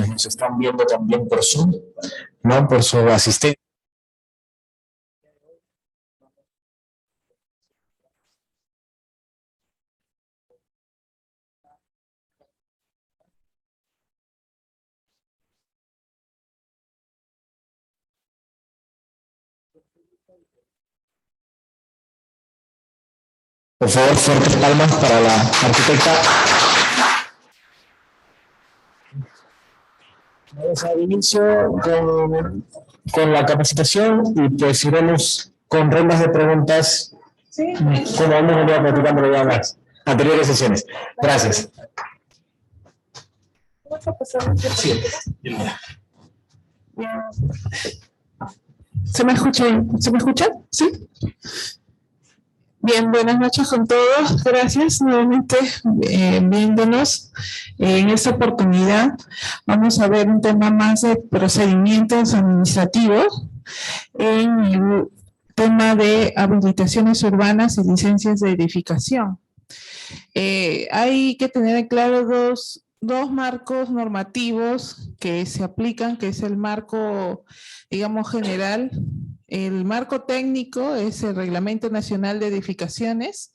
nos están viendo también por Zoom, ¿no? Por su asistencia. Por favor, fuertes palmas para la arquitecta. Vamos a inicio con la capacitación y pues iremos con rondas de preguntas, sí, como hemos venido platicando ya en las anteriores sesiones. Gracias. Sí. ¿Se me escucha? ¿Se me escucha? Sí. Bien, buenas noches con todos. Gracias nuevamente viéndonos. En esta oportunidad vamos a ver un tema más de procedimientos administrativos en el tema de habilitaciones urbanas y licencias de edificación. Hay que tener en claro dos marcos normativos que se aplican, que es el marco, digamos, general. El marco técnico es el Reglamento Nacional de Edificaciones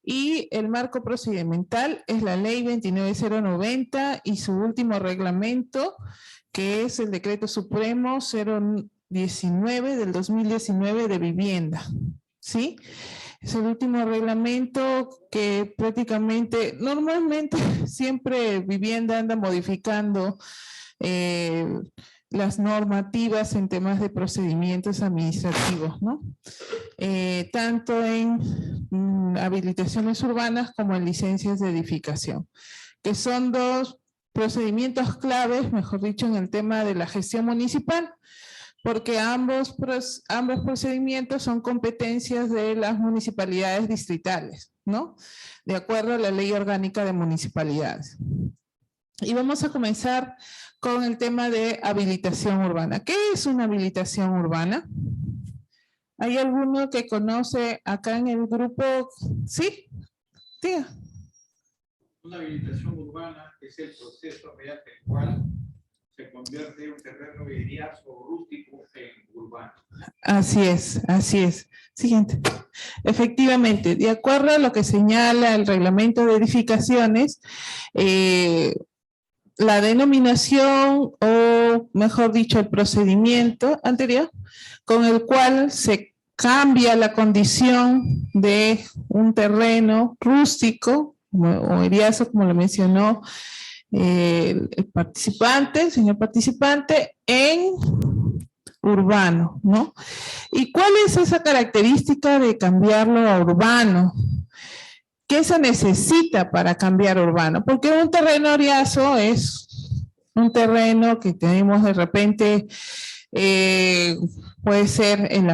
y el marco procedimental es la Ley 29090 y su último reglamento, que es el Decreto Supremo 019 del 2019 de vivienda, ¿sí? Es el último reglamento que prácticamente, normalmente siempre vivienda anda modificando las normativas en temas de procedimientos administrativos, ¿no? Tanto en habilitaciones urbanas como en licencias de edificación, que son dos procedimientos claves, mejor dicho, en el tema de la gestión municipal, porque ambos procedimientos son competencias de las municipalidades distritales, ¿no? De acuerdo a la Ley Orgánica de Municipalidades. Y vamos a comenzar con el tema de habilitación urbana. ¿Qué es una habilitación urbana? ¿Hay alguno que conoce acá en el grupo? ¿Sí? Tía. Una habilitación urbana es el proceso mediante el cual se convierte un terreno vidiazo o rústico en urbano. Así es, así es. Siguiente. Efectivamente, de acuerdo a lo que señala el reglamento de edificaciones, la denominación, o mejor dicho, el procedimiento anterior, con el cual se cambia la condición de un terreno rústico, o eriazo, como lo mencionó el participante, el señor participante, en urbano, ¿no? ¿Y cuál es esa característica de cambiarlo a urbano? ¿Qué se necesita para cambiar urbano? Porque un terreno eriazo es un terreno que tenemos de repente, puede ser en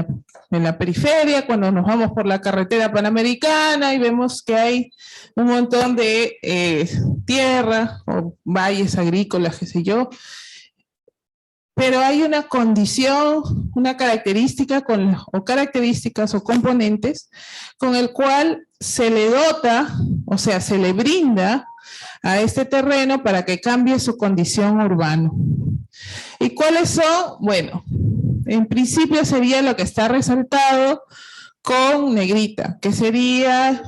la periferia, cuando nos vamos por la carretera panamericana y vemos que hay un montón de tierra o valles agrícolas, qué sé yo, pero hay una condición, una característica o características o componentes con el cual se le dota, o sea, se le brinda a este terreno para que cambie su condición urbana. ¿Y cuáles son? Bueno, en principio sería lo que está resaltado con negrita, que sería,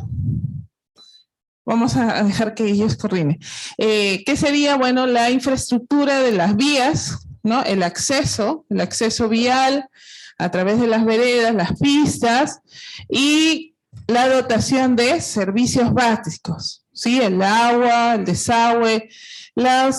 vamos a dejar que ellos coordinen, que sería, bueno, la infraestructura de las vías, ¿no? El acceso vial a través de las veredas, las pistas y la dotación de servicios básicos, ¿sí? El agua, el desagüe, la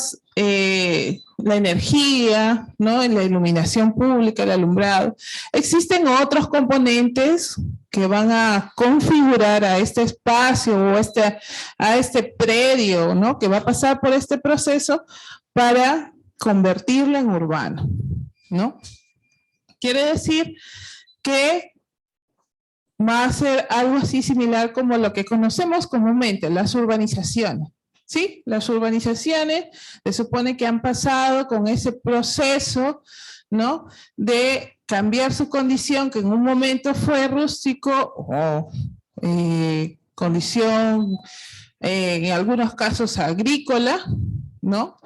energía, ¿no? La iluminación pública, el alumbrado. Existen otros componentes que van a configurar a este espacio o a este predio, ¿no? Que va a pasar por este proceso para convertirlo en urbano, ¿no? Quiere decir que va a ser algo así similar como lo que conocemos comúnmente, las urbanizaciones, ¿sí? Las urbanizaciones se supone que han pasado con ese proceso, ¿no? De cambiar su condición, que en un momento fue rústico o condición, en algunos casos agrícola, ¿no?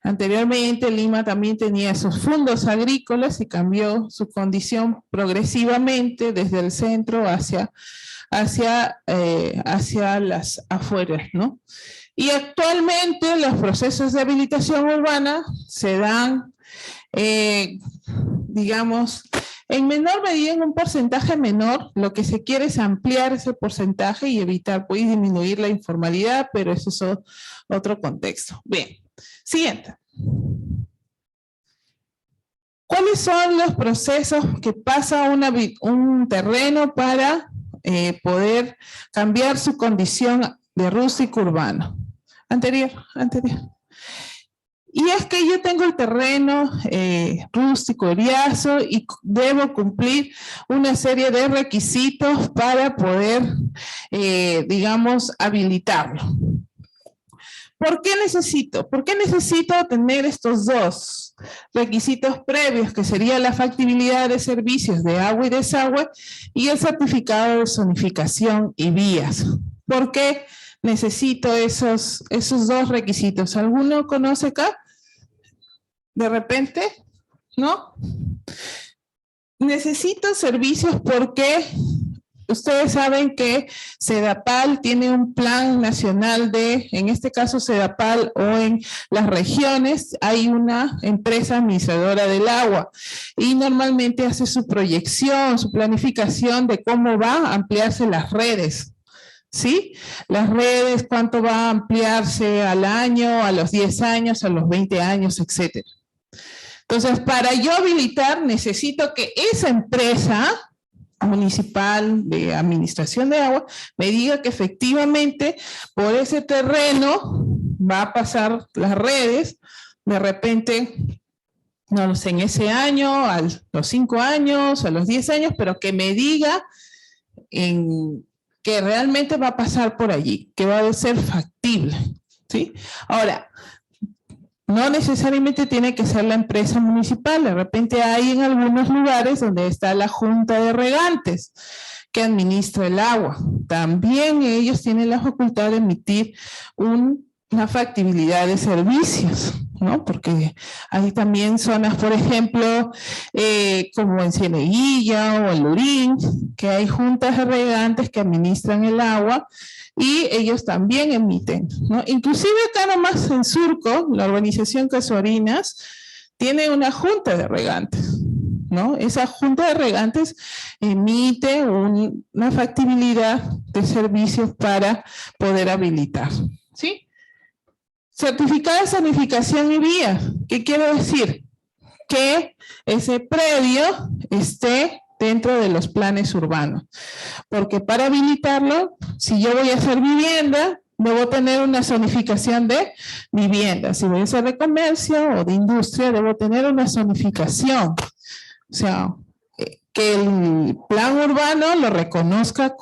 Anteriormente Lima también tenía sus fondos agrícolas y cambió su condición progresivamente desde el centro hacia las afueras, ¿no? Y actualmente los procesos de habilitación urbana se dan, digamos, en menor medida, en un porcentaje menor. Lo que se quiere es ampliar ese porcentaje y evitar, pues, disminuir la informalidad, pero eso es otro contexto. Bien, siguiente. ¿Cuáles son los procesos que pasa un terreno para poder cambiar su condición de rústico urbano? Anterior. Y es que yo tengo el terreno rústico, eriazo, y debo cumplir una serie de requisitos para poder, digamos, habilitarlo. ¿Por qué necesito? ¿Por qué necesito tener estos dos requisitos previos, que sería la factibilidad de servicios de agua y desagüe y el certificado de zonificación y vías? ¿Por qué necesito esos dos requisitos? ¿Alguno conoce acá? ¿De repente? ¿No? Necesito servicios porque ustedes saben que Sedapal tiene un plan nacional en este caso Sedapal, o en las regiones hay una empresa administradora del agua y normalmente hace su proyección, su planificación de cómo va a ampliarse las redes. ¿Sí? Las redes, cuánto va a ampliarse al año, a los 10 años, a los 20 años, etcétera. Entonces, para yo habilitar, necesito que esa empresa municipal de administración de agua me diga que efectivamente por ese terreno va a pasar las redes, de repente, no lo sé, en ese año, a los 5 años, a los 10 años, pero que me diga que realmente va a pasar por allí, que va a ser factible, ¿sí? Ahora, no necesariamente tiene que ser la empresa municipal, de repente hay en algunos lugares donde está la Junta de Regantes que administra el agua. También ellos tienen la facultad de emitir una factibilidad de servicios, ¿no? Porque hay también zonas, por ejemplo, como en Cieneguilla o en Lurín, que hay juntas de regantes que administran el agua y ellos también emiten, ¿no? Inclusive acá nomás en Surco, la urbanización Casuarinas tiene una junta de regantes, ¿no? Esa junta de regantes emite una factibilidad de servicios para poder habilitar, ¿sí? Certificado de zonificación y vía. ¿Qué quiero decir? Que ese predio esté dentro de los planes urbanos. Porque para habilitarlo, si yo voy a hacer vivienda, debo tener una zonificación de vivienda. Si voy a hacer de comercio o de industria, debo tener una zonificación. O sea, que el plan urbano lo reconozca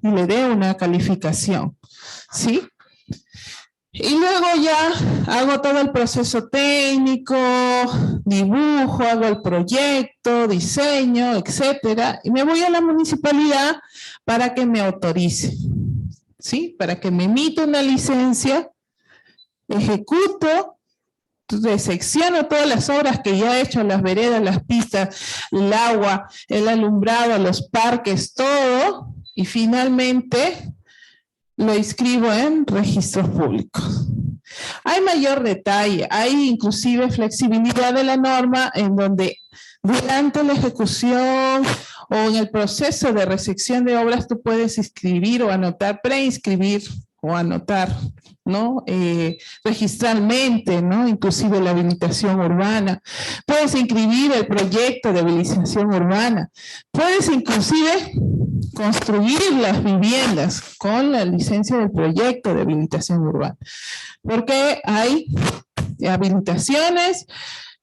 y le dé una calificación, ¿sí? Y luego ya hago todo el proceso técnico, dibujo, hago el proyecto, diseño, etcétera, y me voy a la municipalidad para que me autorice, ¿sí? Para que me emita una licencia, ejecuto, secciono todas las obras que ya he hecho, las veredas, las pistas, el agua, el alumbrado, los parques, todo, y finalmente lo inscribo en registros públicos. Hay mayor detalle, hay inclusive flexibilidad de la norma en donde durante la ejecución o en el proceso de recepción de obras tú puedes inscribir o anotar, preinscribir o anotar, ¿no? Registralmente, ¿no? Inclusive la habilitación urbana. Puedes inscribir el proyecto de habilitación urbana. Puedes inclusive construir las viviendas con la licencia del proyecto de habilitación urbana. Porque hay habilitaciones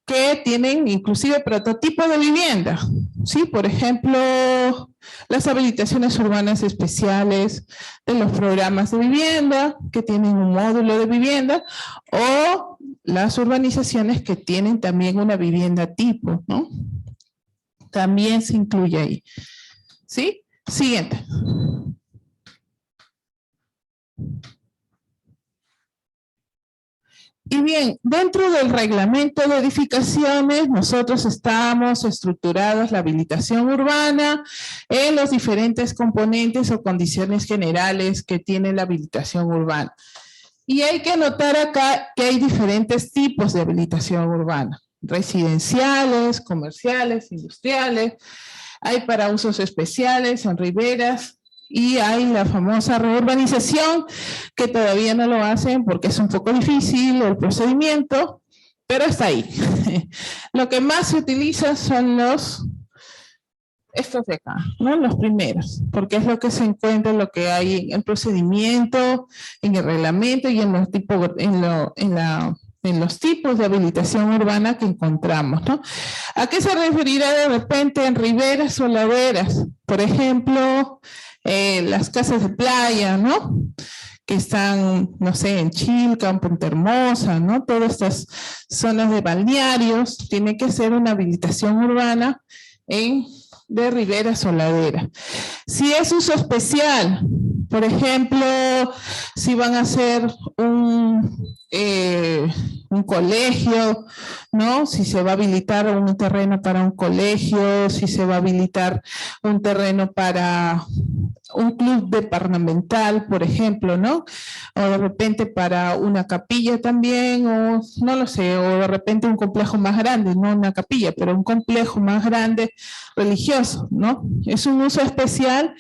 que tienen inclusive prototipo de vivienda, ¿sí? Por ejemplo, las habilitaciones urbanas especiales de los programas de vivienda que tienen un módulo de vivienda, o las urbanizaciones que tienen también una vivienda tipo, ¿no? También se incluye ahí, ¿sí? Siguiente. Y bien, dentro del reglamento de edificaciones, nosotros estamos estructurados la habilitación urbana en los diferentes componentes o condiciones generales que tiene la habilitación urbana. Y hay que anotar acá que hay diferentes tipos de habilitación urbana. Residenciales, comerciales, industriales, hay para usos especiales en riberas, y hay la famosa reurbanización, que todavía no lo hacen porque es un poco difícil el procedimiento, pero está ahí. Lo que más se utiliza son estos de acá, ¿no? Los primeros, porque es lo que se encuentra, lo que hay en el procedimiento, en el reglamento y en los tipos de habilitación urbana que encontramos, ¿no? ¿A qué se referirá de repente en riberas o laderas? Por ejemplo, las casas de playa, ¿no? Que están, no sé, en Chilca, en Punta Hermosa, ¿no? Todas estas zonas de balnearios, tiene que ser una habilitación urbana de riberas o laderas. Si es uso especial, por ejemplo, si van a hacer un colegio, ¿no? Si se va a habilitar un terreno para un colegio, si se va a habilitar un terreno para un club departamental, por ejemplo, ¿no? O de repente para una capilla también, o no lo sé, o de repente un complejo más grande, no una capilla, pero un complejo más grande religioso, ¿no? Es un uso especial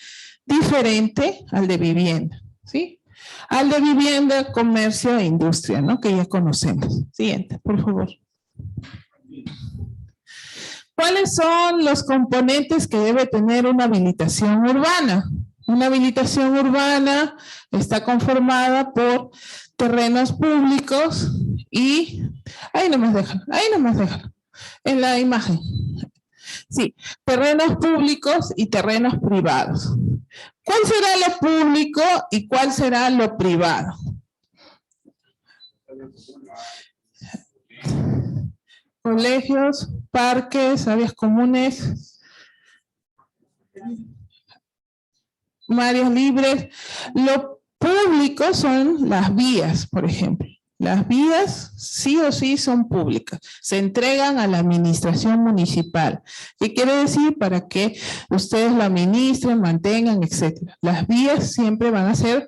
diferente al de vivienda, ¿sí? Al de vivienda, comercio e industria, ¿no? Que ya conocemos. Siguiente, por favor. ¿Cuáles son los componentes que debe tener una habilitación urbana? Una habilitación urbana está conformada por terrenos públicos y... Ahí nomás déjalo, en la imagen. Sí, terrenos públicos y terrenos privados. ¿Cuál será lo público y cuál será lo privado? Colegios, parques, áreas comunes, áreas libres. Lo público son las vías, por ejemplo. Las vías sí o sí son públicas, se entregan a la administración municipal. ¿Qué quiere decir? Para que ustedes la administren, mantengan, etc. Las vías siempre van a ser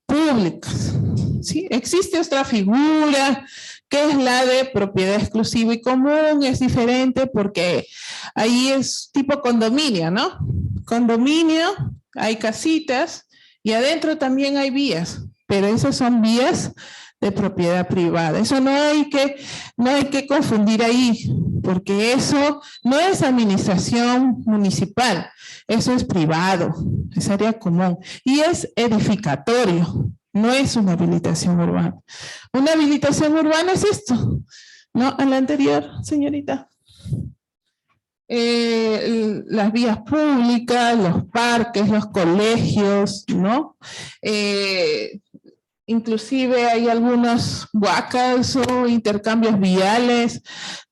públicas, ¿sí? Existe otra figura que es la de propiedad exclusiva y común, es diferente porque ahí es tipo condominio, ¿no? Condominio, hay casitas y adentro también hay vías, pero esas son vías de propiedad privada. Eso no hay que confundir ahí, porque eso no es administración municipal, eso es privado, es área común y es edificatorio, no es una habilitación urbana. Una habilitación urbana es esto, ¿no? A la anterior, señorita. Las vías públicas, los parques, los colegios, ¿no? Inclusive hay algunos huacas o intercambios viales,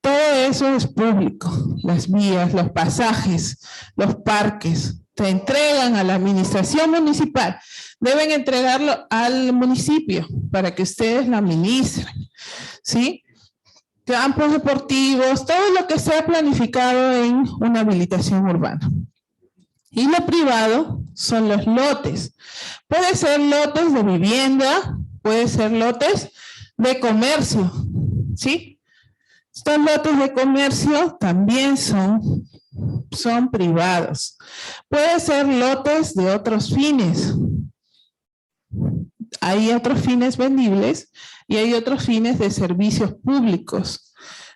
todo eso es público, las vías, los pasajes, los parques, se entregan a la administración municipal, deben entregarlo al municipio para que ustedes la administren, ¿sí? Campos deportivos, todo lo que sea planificado en una habilitación urbana. Y lo privado son los lotes. Puede ser lotes de vivienda, puede ser lotes de comercio, ¿sí? Estos lotes de comercio también son privados. Puede ser lotes de otros fines. Hay otros fines vendibles y hay otros fines de servicios públicos,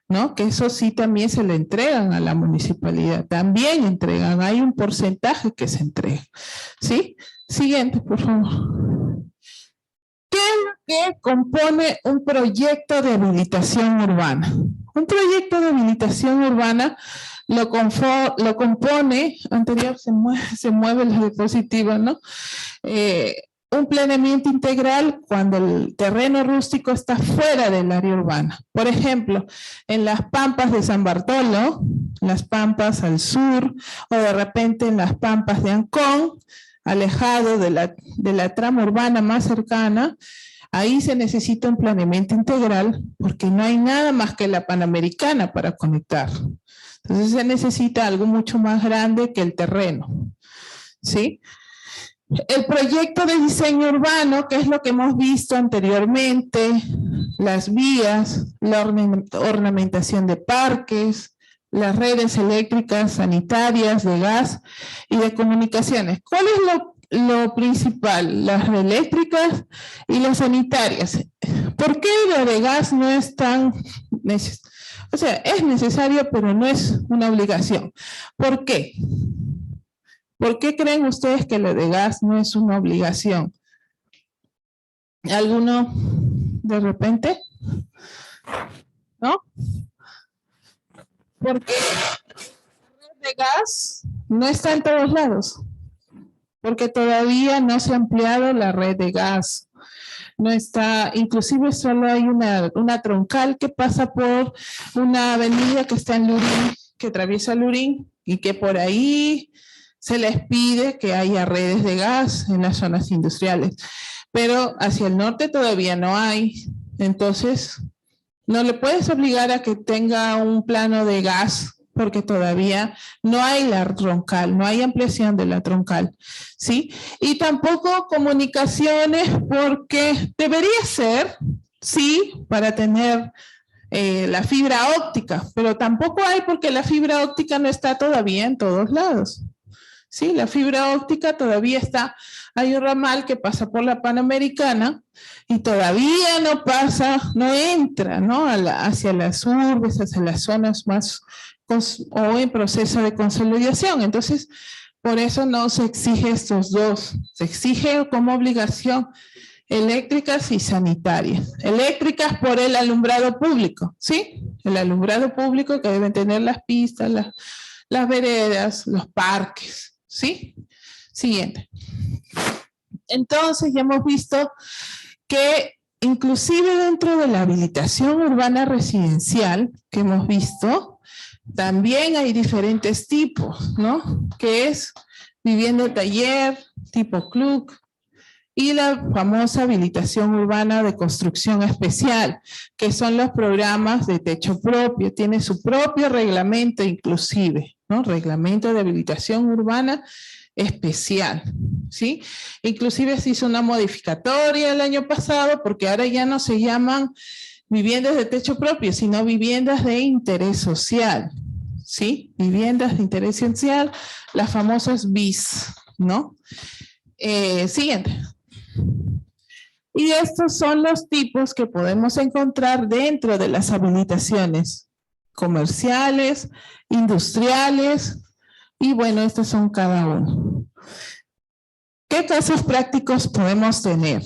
¿no? Que eso sí también se le entregan a la municipalidad, también entregan, hay un porcentaje que se entrega, ¿sí? Siguiente, por favor. ¿Qué es lo que compone un proyecto de habilitación urbana? Un proyecto de habilitación urbana lo compone, anterior se mueve la diapositiva, ¿no? Un planeamiento integral cuando el terreno rústico está fuera del área urbana. Por ejemplo, en las pampas de San Bartolo, las pampas al sur, o de repente en las pampas de Ancón, alejado de la trama urbana más cercana, Ahí se necesita un planeamiento integral porque no hay nada más que la Panamericana para conectar. Entonces se necesita algo mucho más grande que el terreno, ¿sí? El proyecto de diseño urbano, que es lo que hemos visto anteriormente, las vías, la ornamentación de parques, las redes eléctricas, sanitarias, de gas y de comunicaciones. ¿Cuál es lo principal? Las eléctricas y las sanitarias. ¿Por qué la de gas no es tan necesario? O sea, es necesario, pero no es una obligación. ¿Por qué? ¿Por qué creen ustedes que lo de gas no es una obligación? ¿Alguno de repente? ¿No? Porque la red de gas no está en todos lados. Porque todavía no se ha ampliado la red de gas. No está, inclusive solo hay una troncal que pasa por una avenida que está en Lurín, que atraviesa Lurín, y que por ahí se les pide que haya redes de gas en las zonas industriales. Pero hacia el norte todavía no hay. Entonces, no le puedes obligar a que tenga un plano de gas porque todavía no hay la troncal, no hay ampliación de la troncal, ¿sí? Y tampoco comunicaciones porque debería ser, sí, para tener la fibra óptica, pero tampoco hay porque la fibra óptica no está todavía en todos lados. Sí, la fibra óptica todavía está, hay un ramal que pasa por la Panamericana y todavía no pasa, no entra, ¿no? Hacia las urbes, hacia las zonas más, o en proceso de consolidación. Entonces, por eso no se exige estos dos, se exige como obligación eléctricas y sanitarias. Eléctricas por el alumbrado público, ¿sí? El alumbrado público que deben tener las pistas, las veredas, los parques. ¿Sí? Siguiente. Entonces ya hemos visto que inclusive dentro de la habilitación urbana residencial que hemos visto, también hay diferentes tipos, ¿no? Que es vivienda taller, tipo club, y la famosa habilitación urbana de construcción especial, que son los programas de techo propio, tiene su propio reglamento inclusive, ¿no? Reglamento de habilitación urbana especial, ¿sí? Inclusive se hizo una modificatoria el año pasado, porque ahora ya no se llaman viviendas de techo propio, sino viviendas de interés social, ¿sí? Viviendas de interés social, las famosas BIS, ¿no? Siguiente. Y estos son los tipos que podemos encontrar dentro de las habilitaciones comerciales, industriales, y bueno, estos son cada uno. ¿Qué casos prácticos podemos tener?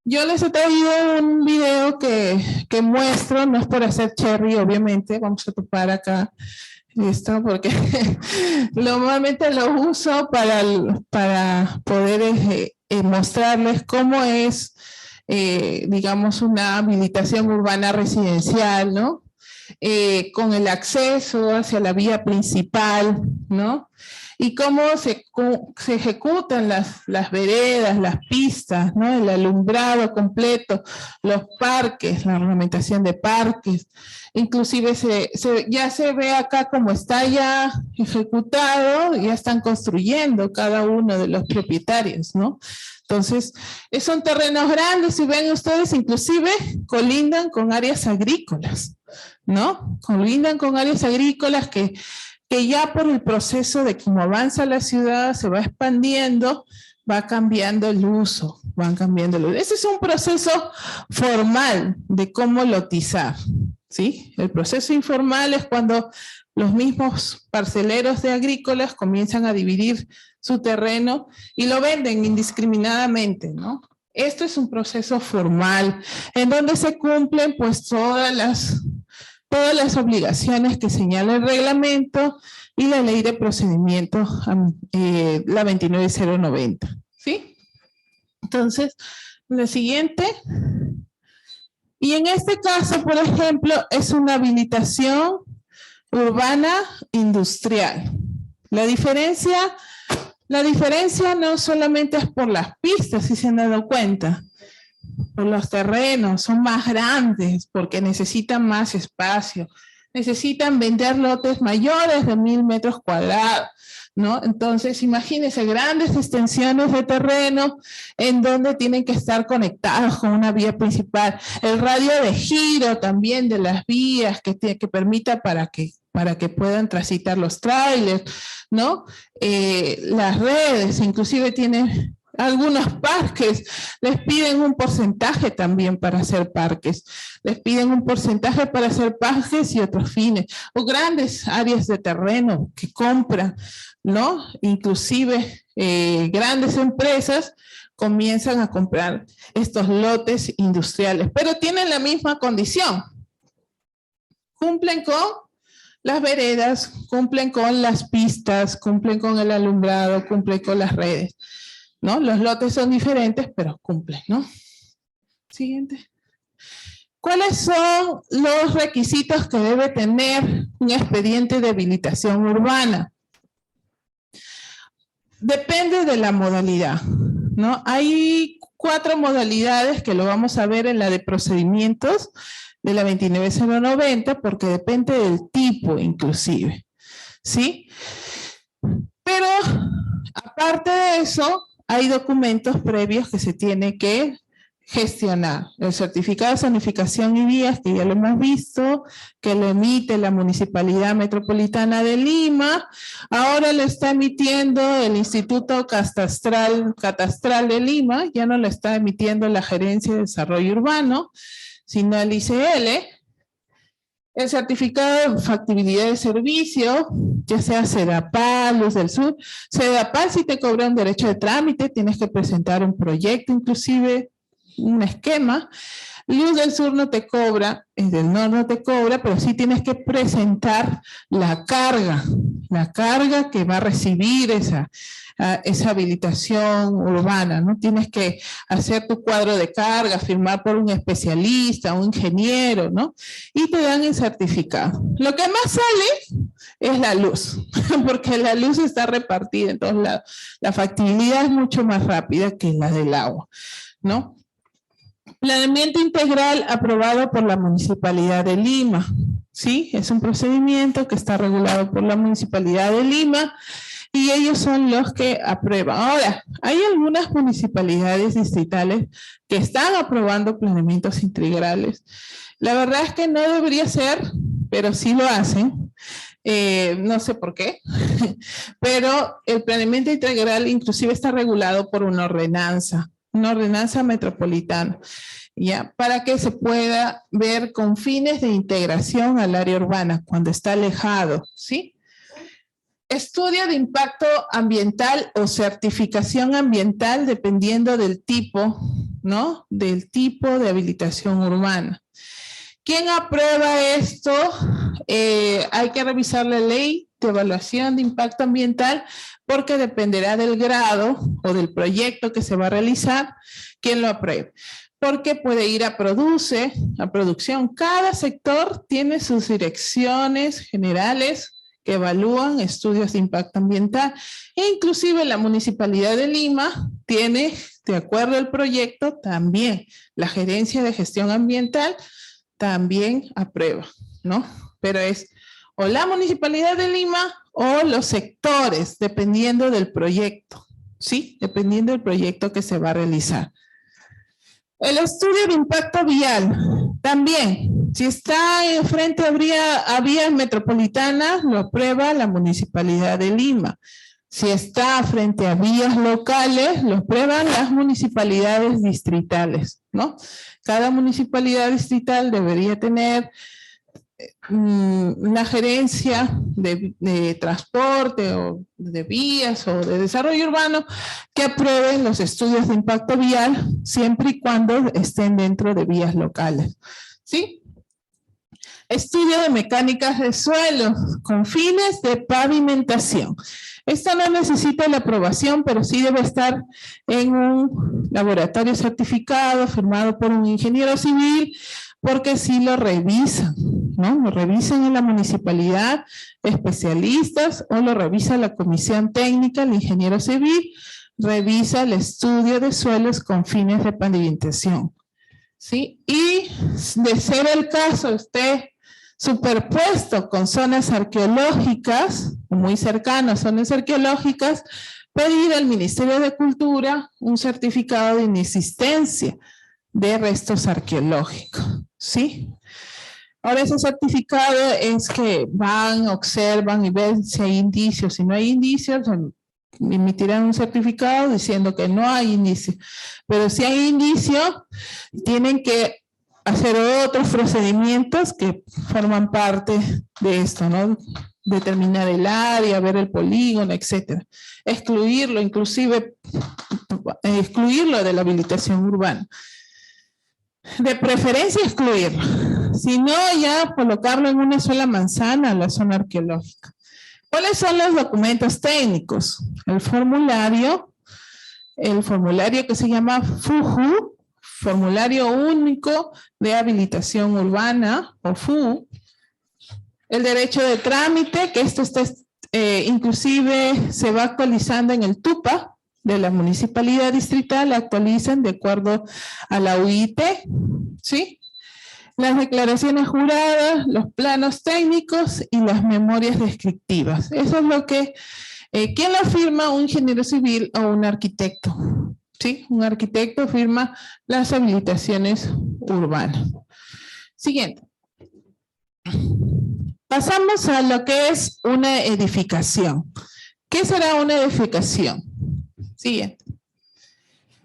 Yo les he traído un video que muestro, no es por hacer cherry, obviamente, vamos a topar acá esto porque normalmente lo uso para poder mostrarles cómo es, digamos, una habilitación urbana residencial, ¿no? Con el acceso hacia la vía principal, ¿no? Y cómo se ejecutan las veredas, las pistas, ¿no? El alumbrado completo, los parques, la ornamentación de parques. Inclusive ya se ve acá cómo está ya ejecutado, ya están construyendo cada uno de los propietarios, ¿no? Entonces, son terrenos grandes, si ven ustedes, inclusive colindan con áreas agrícolas, ¿no? Colindan con áreas agrícolas que ya por el proceso de cómo avanza la ciudad, se va expandiendo, va cambiando el uso, van cambiando el uso. Ese es un proceso formal de cómo lotizar, ¿sí? El proceso informal es cuando los mismos parceleros de agrícolas comienzan a dividir su terreno y lo venden indiscriminadamente, ¿no? Esto es un proceso formal en donde se cumplen pues todas las obligaciones que señala el reglamento y la ley de procedimiento, la 29090, ¿sí? Entonces, la siguiente. Y en este caso, por ejemplo, es una habilitación urbana industrial. La diferencia no solamente es por las pistas, si se han dado cuenta, los terrenos son más grandes porque necesitan más espacio, necesitan vender lotes mayores de 1000 metros cuadrados, ¿no? Entonces, imagínense grandes extensiones de terreno en donde tienen que estar conectados con una vía principal. El radio de giro también de las vías que permita para que puedan transitar los trailers, ¿no? Las redes, inclusive tienen algunos parques, les piden un porcentaje también para hacer parques. Les piden un porcentaje para hacer parques y otros fines. O grandes áreas de terreno que compran, ¿no? Inclusive grandes empresas comienzan a comprar estos lotes industriales, pero tienen la misma condición. Cumplen con las veredas, cumplen con las pistas, cumplen con el alumbrado, cumplen con las redes, ¿no? Los lotes son diferentes, pero cumplen, ¿no? Siguiente. ¿Cuáles son los requisitos que debe tener un expediente de habilitación urbana? Depende de la modalidad, ¿no? Hay 4 modalidades que lo vamos a ver en la de procedimientos de la 29090, porque depende del tipo inclusive, ¿sí? Pero aparte de eso, hay documentos previos que se tiene que gestionar. El certificado de zonificación y vías, que ya lo hemos visto, que lo emite la Municipalidad Metropolitana de Lima, ahora lo está emitiendo el Instituto Catastral de Lima, ya no lo está emitiendo la Gerencia de Desarrollo Urbano, sino el ICL. El certificado de factibilidad de servicio, ya sea CEDAPAL, Luz del Sur. CEDAPAL sí te cobra un derecho de trámite, tienes que presentar un proyecto, inclusive un esquema. Luz del Sur no te cobra, el del Norte no te cobra, pero sí tienes que presentar la carga que va a recibir esa habilitación urbana, ¿no? Tienes que hacer tu cuadro de carga, firmar por un especialista, un ingeniero, ¿no? Y te dan el certificado. Lo que más sale es la luz, porque la luz está repartida en todos lados. La factibilidad es mucho más rápida que la del agua, ¿no? Planeamiento integral aprobado por la Municipalidad de Lima, ¿sí? Es un procedimiento que está regulado por la Municipalidad de Lima y ellos son los que aprueban. Ahora, hay algunas municipalidades distritales que están aprobando planeamientos integrales. La verdad es que no debería ser, pero sí lo hacen. No sé por qué, pero el planeamiento integral inclusive está regulado por una ordenanza metropolitana, ¿ya? Para que se pueda ver con fines de integración al área urbana cuando está alejado, ¿sí? Estudio de impacto ambiental o certificación ambiental dependiendo del tipo, ¿no? Del tipo de habilitación urbana. ¿Quién aprueba esto? Hay que revisar la ley de evaluación de impacto ambiental porque dependerá del grado o del proyecto que se va a realizar, quién lo apruebe. Porque puede ir a producción. Cada sector tiene sus direcciones generales que evalúan estudios de impacto ambiental. E inclusive la Municipalidad de Lima tiene, de acuerdo al proyecto, también la Gerencia de Gestión Ambiental también aprueba, ¿no? Pero es o la Municipalidad de Lima o los sectores, dependiendo del proyecto, ¿sí? Dependiendo del proyecto que se va a realizar. El estudio de impacto vial, también, si está frente a vías metropolitanas, lo aprueba la Municipalidad de Lima. Si está frente a vías locales, lo aprueban las municipalidades distritales, ¿no? Cada municipalidad distrital debería tener una gerencia de transporte o de vías o de desarrollo urbano que aprueben los estudios de impacto vial siempre y cuando estén dentro de vías locales, ¿sí? Estudio de mecánicas de suelo con fines de pavimentación. Esta no necesita la aprobación, pero sí debe estar en un laboratorio certificado, firmado por un ingeniero civil, porque sí lo revisan, ¿no? Lo revisan en la municipalidad, especialistas, o lo revisa la comisión técnica, el ingeniero civil, revisa el estudio de suelos con fines de pavimentación. ¿sí? Y de ser el caso, esté superpuesto con zonas arqueológicas, muy cercanas a zonas arqueológicas, pedir al Ministerio de Cultura un certificado de inexistencia de restos arqueológicos, ¿sí? Ahora ese certificado es que van, observan y ven si hay indicios. Si no hay indicios, emitirán un certificado diciendo que no hay indicios. Pero si hay indicios, tienen que hacer otros procedimientos que forman parte de esto, ¿no? Determinar el área, ver el polígono, etcétera. Excluirlo, inclusive excluirlo de la habilitación urbana. De preferencia excluirlo. Si no, ya colocarlo en una sola manzana a la zona arqueológica. ¿Cuáles son los documentos técnicos? El formulario que se llama FUJU, Formulario Único de Habilitación Urbana, o FU. El derecho de trámite, que esto está, inclusive se va actualizando en el TUPA de la Municipalidad Distrital, actualizan de acuerdo a la UIT, ¿sí? Las declaraciones juradas, los planos técnicos y las memorias descriptivas. Eso es lo que, ¿quién lo firma? Un ingeniero civil o un arquitecto, ¿sí? Un arquitecto firma las habilitaciones urbanas. Siguiente. Pasamos a lo que es una edificación. ¿Qué será una edificación? Siguiente.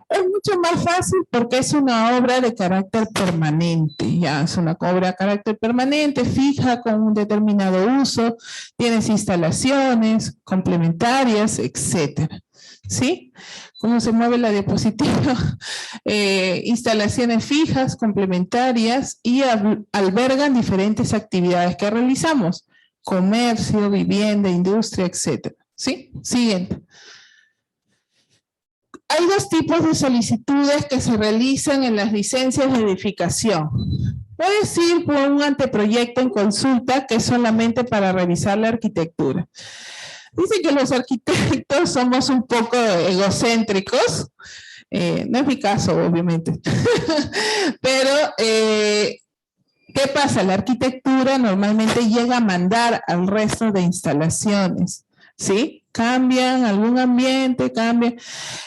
Es mucho más fácil porque es una obra de carácter permanente, ya es una obra de carácter permanente, fija con un determinado uso, tienes instalaciones complementarias, etcétera, ¿sí? ¿Cómo se mueve la diapositiva? Instalaciones fijas, complementarias y albergan diferentes actividades que realizamos, comercio, vivienda, industria, etcétera, ¿sí? Siguiente. Hay dos tipos de solicitudes que se realizan en las licencias de edificación. Puedes ir por un anteproyecto en consulta que es solamente para revisar la arquitectura. Dicen que los arquitectos somos un poco egocéntricos. No es mi caso, obviamente. Pero, ¿qué pasa? La arquitectura normalmente llega a mandar al resto de instalaciones, ¿sí? Cambian algún ambiente, cambian,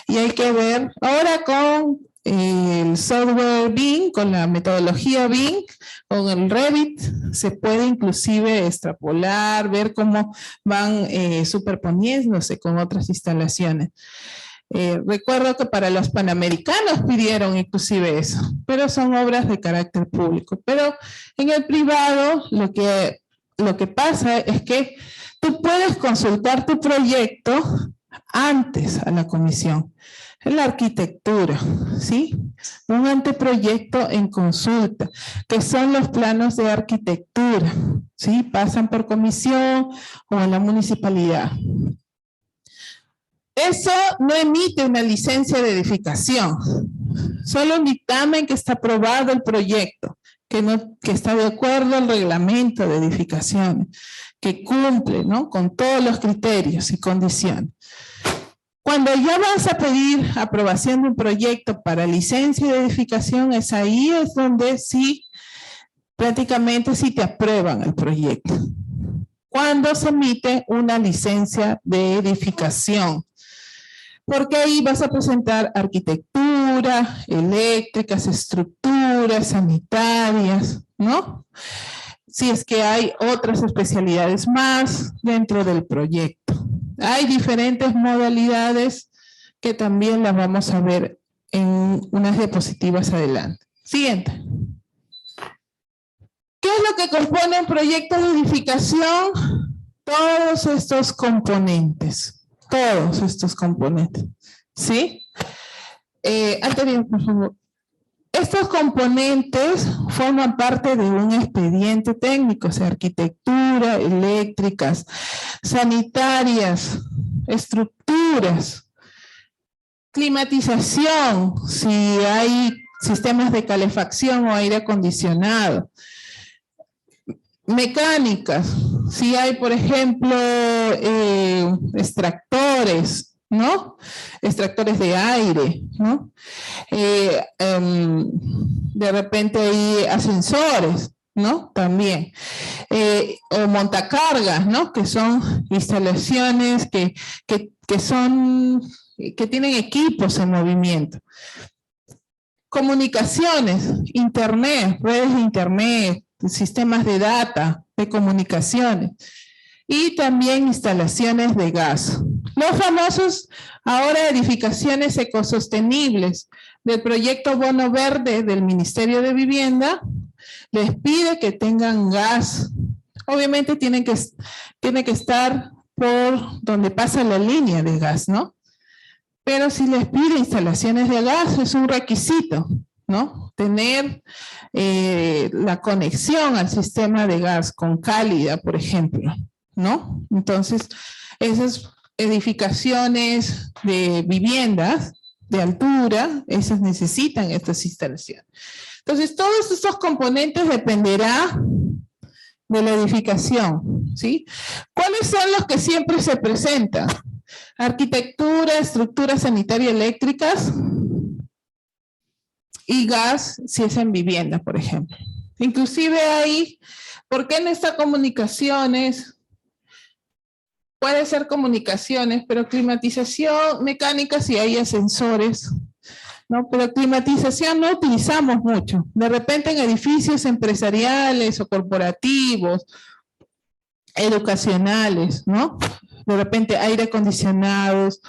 y hay que ver, ahora con el software BIM, con la metodología BIM, con el Revit, se puede inclusive extrapolar, ver cómo van superponiéndose con otras instalaciones. Recuerdo que para los panamericanos pidieron inclusive eso, pero son obras de carácter público. Pero en el privado lo que pasa es que tú puedes consultar tu proyecto antes a la comisión. La arquitectura, ¿sí? Un anteproyecto en consulta, que son los planos de arquitectura, ¿sí? Pasan por comisión o en la municipalidad. Eso no emite una licencia de edificación, solo un dictamen que está aprobado el proyecto, que está de acuerdo al reglamento de edificaciones, que cumple, ¿no? Con todos los criterios y condiciones. Cuando ya vas a pedir aprobación de un proyecto para licencia de edificación, es donde sí, prácticamente sí te aprueban el proyecto. Cuando se emite una licencia de edificación. Porque ahí vas a presentar arquitectura, eléctricas, estructuras, sanitarias, ¿no? Si es que hay otras especialidades más dentro del proyecto. Hay diferentes modalidades que también las vamos a ver en unas diapositivas adelante. Siguiente. ¿Qué es lo que compone un proyecto de edificación? Todos estos componentes. Todos estos componentes, ¿sí? Anterior, por favor. Estos componentes forman parte de un expediente técnico, o sea, arquitectura, eléctricas, sanitarias, estructuras, climatización, si hay sistemas de calefacción o aire acondicionado, mecánicas, si hay, por ejemplo, extractores, ¿no? Extractores de aire, ¿no? De repente hay ascensores, ¿no? También. O montacargas, ¿no? Que son instalaciones que tienen equipos en movimiento. Comunicaciones, internet, redes de internet, sistemas de data, de comunicaciones. Y también instalaciones de gas. Los famosos ahora edificaciones ecosostenibles del proyecto Bono Verde del Ministerio de Vivienda les pide que tengan gas. Obviamente tiene que estar por donde pasa la línea de gas, ¿no? Pero si les pide instalaciones de gas es un requisito, ¿no? Tener la conexión al sistema de gas con Cálida, por ejemplo, ¿no? Entonces, esas edificaciones de viviendas de altura, esas necesitan estas instalaciones. Entonces, todos estos componentes dependerá de la edificación, ¿sí? ¿Cuáles son los que siempre se presentan? Arquitectura, estructuras sanitarias eléctricas y gas, si es en vivienda, por ejemplo. Inclusive ahí, ¿por qué no está comunicaciones? Puede ser comunicaciones, pero climatización mecánica si hay ascensores, ¿no? Pero climatización no utilizamos mucho. De repente en edificios empresariales o corporativos, educacionales, ¿no? De repente aire acondicionados,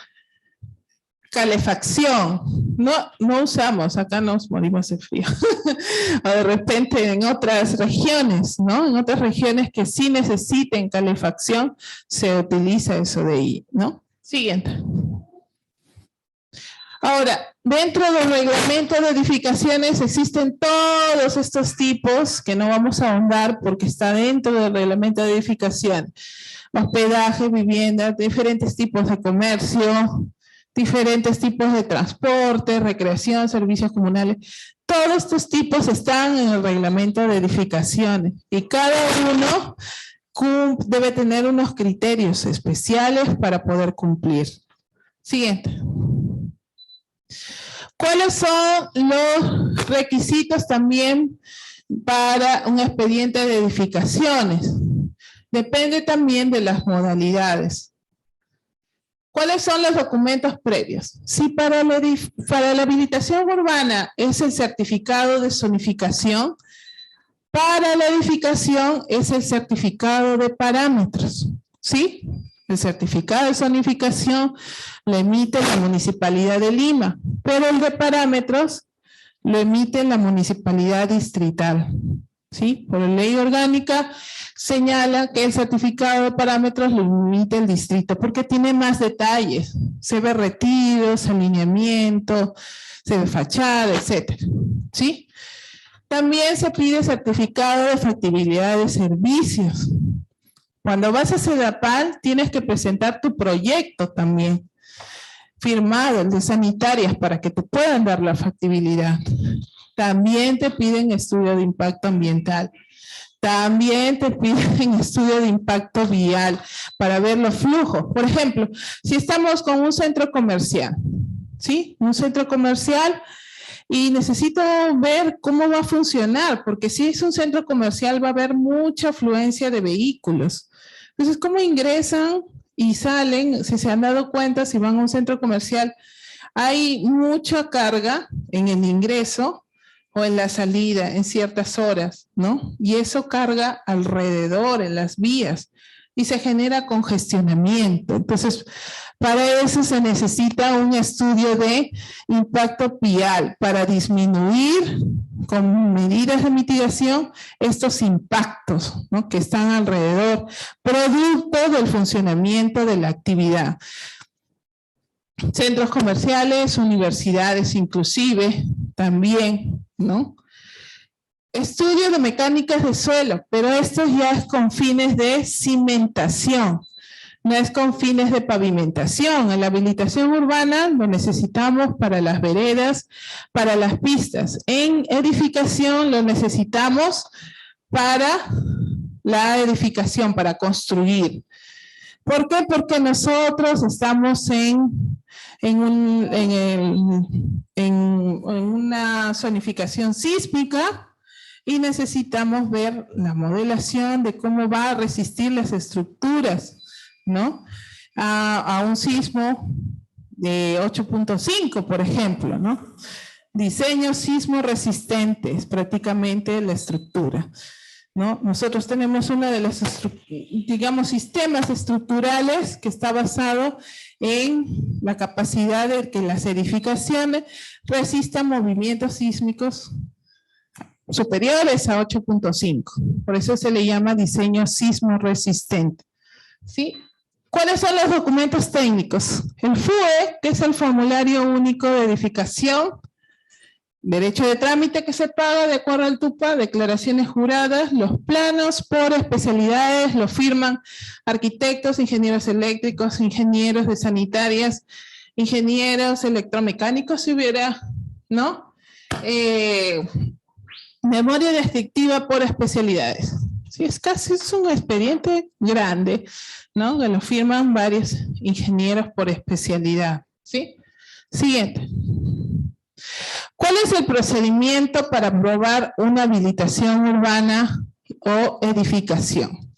calefacción. No usamos, acá nos morimos de frío. O de repente en otras regiones, ¿no? En otras regiones que sí necesiten calefacción, se utiliza eso de ahí, ¿no? Siguiente. Ahora, dentro del reglamento de edificaciones existen todos estos tipos que no vamos a ahondar porque está dentro del reglamento de edificación. Hospedaje, vivienda, diferentes tipos de comercio, diferentes tipos de transporte, recreación, servicios comunales. Todos estos tipos están en el reglamento de edificaciones y cada uno debe tener unos criterios especiales para poder cumplir. Siguiente. ¿Cuáles son los requisitos también para un expediente de edificaciones? Depende también de las modalidades. ¿Cuáles son los documentos previos? Si para la habilitación urbana es el certificado de zonificación, para la edificación es el certificado de parámetros, ¿sí? El certificado de zonificación lo emite la Municipalidad de Lima, pero el de parámetros lo emite la Municipalidad Distrital, ¿sí? Por la ley orgánica señala que el certificado de parámetros lo emite el distrito porque tiene más detalles. Se ve retiros, alineamiento, se ve fachada, etcétera, ¿sí? También se pide certificado de factibilidad de servicios. Cuando vas a CEDAPAL, tienes que presentar tu proyecto también, firmado, el de sanitarias, para que te puedan dar la factibilidad. También te piden estudio de impacto ambiental. También te piden estudio de impacto vial para ver los flujos. Por ejemplo, si estamos con un centro comercial, ¿sí? Un centro comercial y necesito ver cómo va a funcionar, porque si es un centro comercial va a haber mucha afluencia de vehículos. Entonces, ¿cómo ingresan y salen? Si se han dado cuenta, si van a un centro comercial, hay mucha carga en el ingreso o en la salida en ciertas horas, ¿no? Y eso carga alrededor en las vías y se genera congestionamiento. Entonces, para eso se necesita un estudio de impacto vial para disminuir con medidas de mitigación estos impactos, ¿no? Que están alrededor, producto del funcionamiento de la actividad. Centros comerciales, universidades inclusive, también, ¿no? Estudio de mecánicas de suelo, pero esto ya es con fines de cimentación, no es con fines de pavimentación. En la habilitación urbana lo necesitamos para las veredas, para las pistas. En edificación lo necesitamos para la edificación, para construir. ¿Por qué? Porque nosotros estamos en una una zonificación sísmica y necesitamos ver la modelación de cómo va a resistir las estructuras, ¿no? A un sismo de 8.5, por ejemplo, ¿no? Diseño sismo resistente es prácticamente la estructura, ¿no? Nosotros tenemos una de los, digamos, sistemas estructurales que está basado en la capacidad de que las edificaciones resistan movimientos sísmicos superiores a 8.5. Por eso se le llama diseño sismo resistente, ¿sí? ¿Cuáles son los documentos técnicos? El FUE, que es el Formulario Único de Edificación, derecho de trámite que se paga de acuerdo al TUPA, declaraciones juradas, los planos por especialidades, lo firman arquitectos, ingenieros eléctricos, ingenieros de sanitarias, ingenieros electromecánicos, si hubiera, ¿no? Memoria descriptiva por especialidades. Sí, es un expediente grande, ¿no? Que lo firman varios ingenieros por especialidad, ¿sí? Siguiente. ¿Cuál es el procedimiento para aprobar una habilitación urbana o edificación?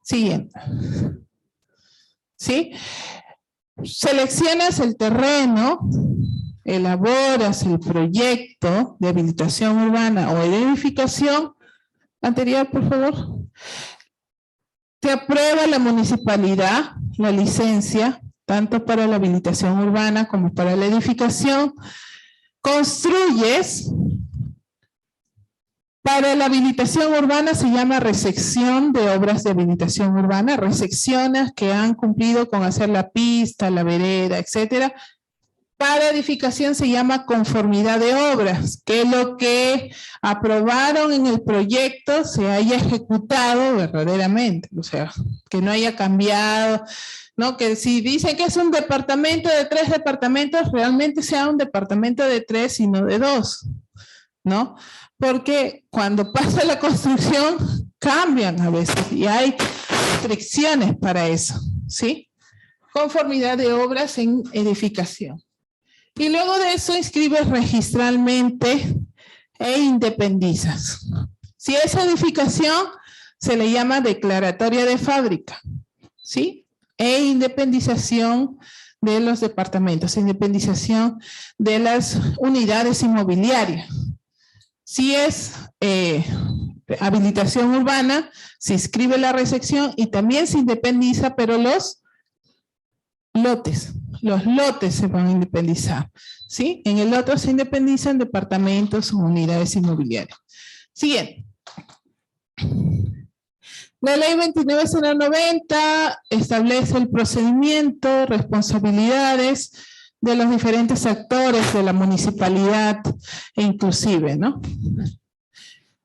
Siguiente. ¿Sí? Seleccionas el terreno, elaboras el proyecto de habilitación urbana o de edificación. Anterior, por favor. Te aprueba la municipalidad la licencia, tanto para la habilitación urbana como para la edificación. Construyes. Para la habilitación urbana se llama recepción de obras de habilitación urbana, recepciones que han cumplido con hacer la pista, la vereda, etcétera. Para edificación se llama conformidad de obras, que lo que aprobaron en el proyecto se haya ejecutado verdaderamente, o sea, que no haya cambiado, ¿no? Que si dicen que es un departamento de 3 departamentos, realmente sea un departamento de 3 y no de 2, ¿no? Porque cuando pasa la construcción cambian a veces y hay restricciones para eso, ¿sí? Conformidad de obras en edificación. Y luego de eso inscribes registralmente e independizas. Si es edificación, se le llama declaratoria de fábrica, ¿sí? E independización de los departamentos, independización de las unidades inmobiliarias. Si es habilitación urbana, se inscribe la recepción y también se independiza, pero los lotes se van a independizar, ¿sí? En el otro se independizan departamentos o unidades inmobiliarias. Siguiente. La ley 29.090 establece el procedimiento, responsabilidades de los diferentes actores de la municipalidad e inclusive, ¿no?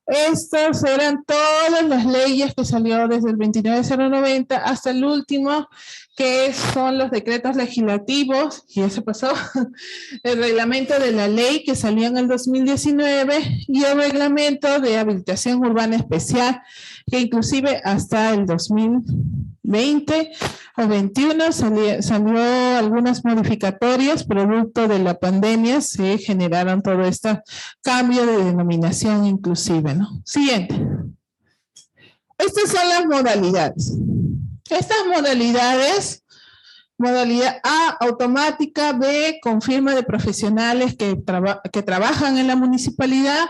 Estas eran todas las leyes que salió desde el 29.090 hasta el último, que son los decretos legislativos, y eso pasó, el reglamento de la ley que salió en el 2019 y el reglamento de habilitación urbana especial, que inclusive hasta el 2020 o 21 salió algunas modificatorias, producto de la pandemia, se generaron todo este cambio de denominación inclusive, ¿no? Siguiente. Estas son las modalidades. Estas modalidades, modalidad A, automática, B, con firma de profesionales que trabajan en la municipalidad,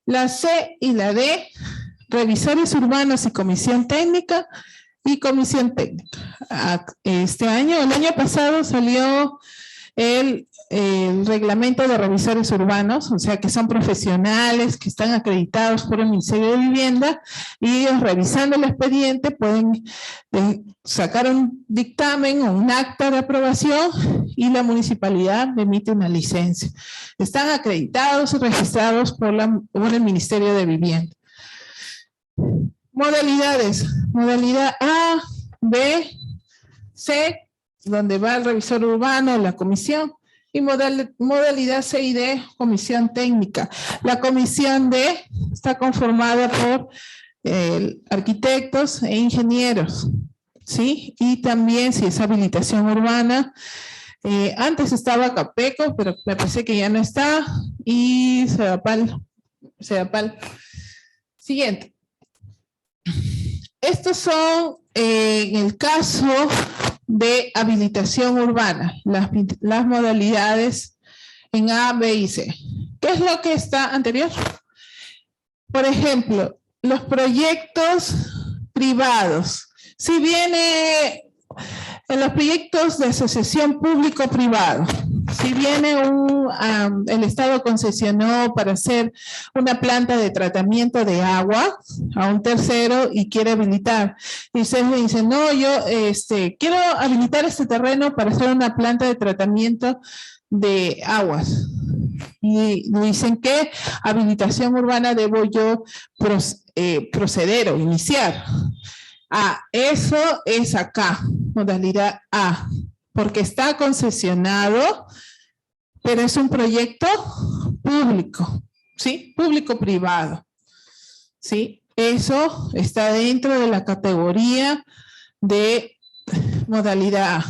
la C y la D, revisores urbanos y comisión técnica, y comisión técnica. Este año, el año pasado salió el reglamento de revisores urbanos, o sea que son profesionales que están acreditados por el Ministerio de Vivienda y ellos revisando el expediente pueden sacar un dictamen o un acta de aprobación y la municipalidad emite una licencia. Están acreditados y registrados por el Ministerio de Vivienda. Modalidades. Modalidad A, B, C, donde va el revisor urbano, la comisión, y modalidad C y D, comisión técnica. La comisión D está conformada por arquitectos e ingenieros, ¿sí? Y también, si es habilitación urbana, Antes estaba Capeco, pero me parece que ya no está. Y Sedapal. Siguiente. Estos son, en el caso de habilitación urbana, las modalidades en A, B y C. ¿Qué es lo que está anterior? Por ejemplo, los proyectos privados. Si viene en los proyectos de asociación público-privado, si viene el Estado concesionó para hacer una planta de tratamiento de agua a un tercero y quiere habilitar, y ustedes le dicen, no, yo quiero habilitar este terreno para hacer una planta de tratamiento de aguas. Y dicen que habilitación urbana debo yo proceder o iniciar. Eso es acá, modalidad A, porque está concesionado, pero es un proyecto público, ¿sí? Público-privado, ¿sí? Eso está dentro de la categoría de modalidad A,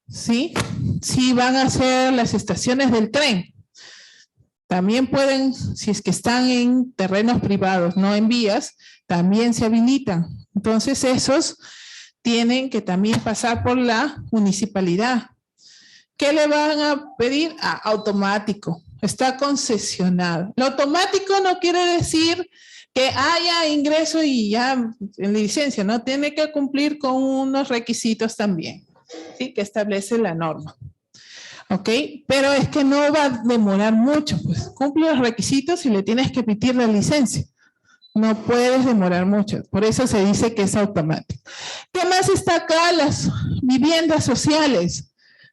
¿sí? Si van a hacer las estaciones del tren, también pueden, si es que están en terrenos privados, no en vías, también se habilitan. Entonces esos tienen que también pasar por la municipalidad. ¿Qué le van a pedir? Automático. Está concesionado. Lo automático no quiere decir que haya ingreso y ya en licencia, ¿no? Tiene que cumplir con unos requisitos también, ¿sí? Que establece la norma. ¿Ok? Pero es que no va a demorar mucho, pues cumple los requisitos y le tienes que emitir la licencia. No puedes demorar mucho, por eso se dice que es automático. ¿Qué más está acá? Las viviendas sociales.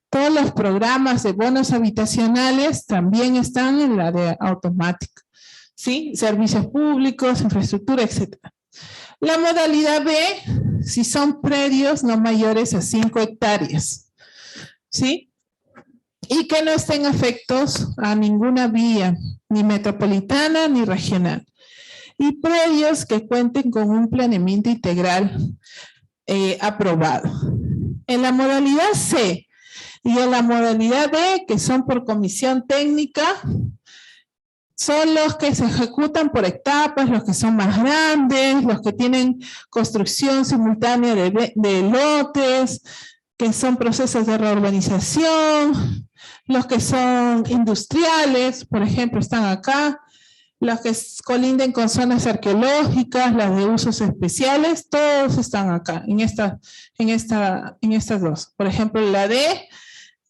Todos los programas de bonos habitacionales también están en la de automático. ¿Sí? Servicios públicos, infraestructura, etc. La modalidad B, si son predios no mayores a 5 hectáreas. ¿Sí? Y que no estén afectos a ninguna vía, ni metropolitana ni regional. Y predios que cuenten con un planeamiento integral aprobado. En la modalidad C y en la modalidad D, que son por comisión técnica, son los que se ejecutan por etapas, los que son más grandes, los que tienen construcción simultánea de lotes, que son procesos de reurbanización, los que son industriales, por ejemplo, están acá, los que colinden con zonas arqueológicas, las de usos especiales, todos están acá, en estas dos. Por ejemplo, la D,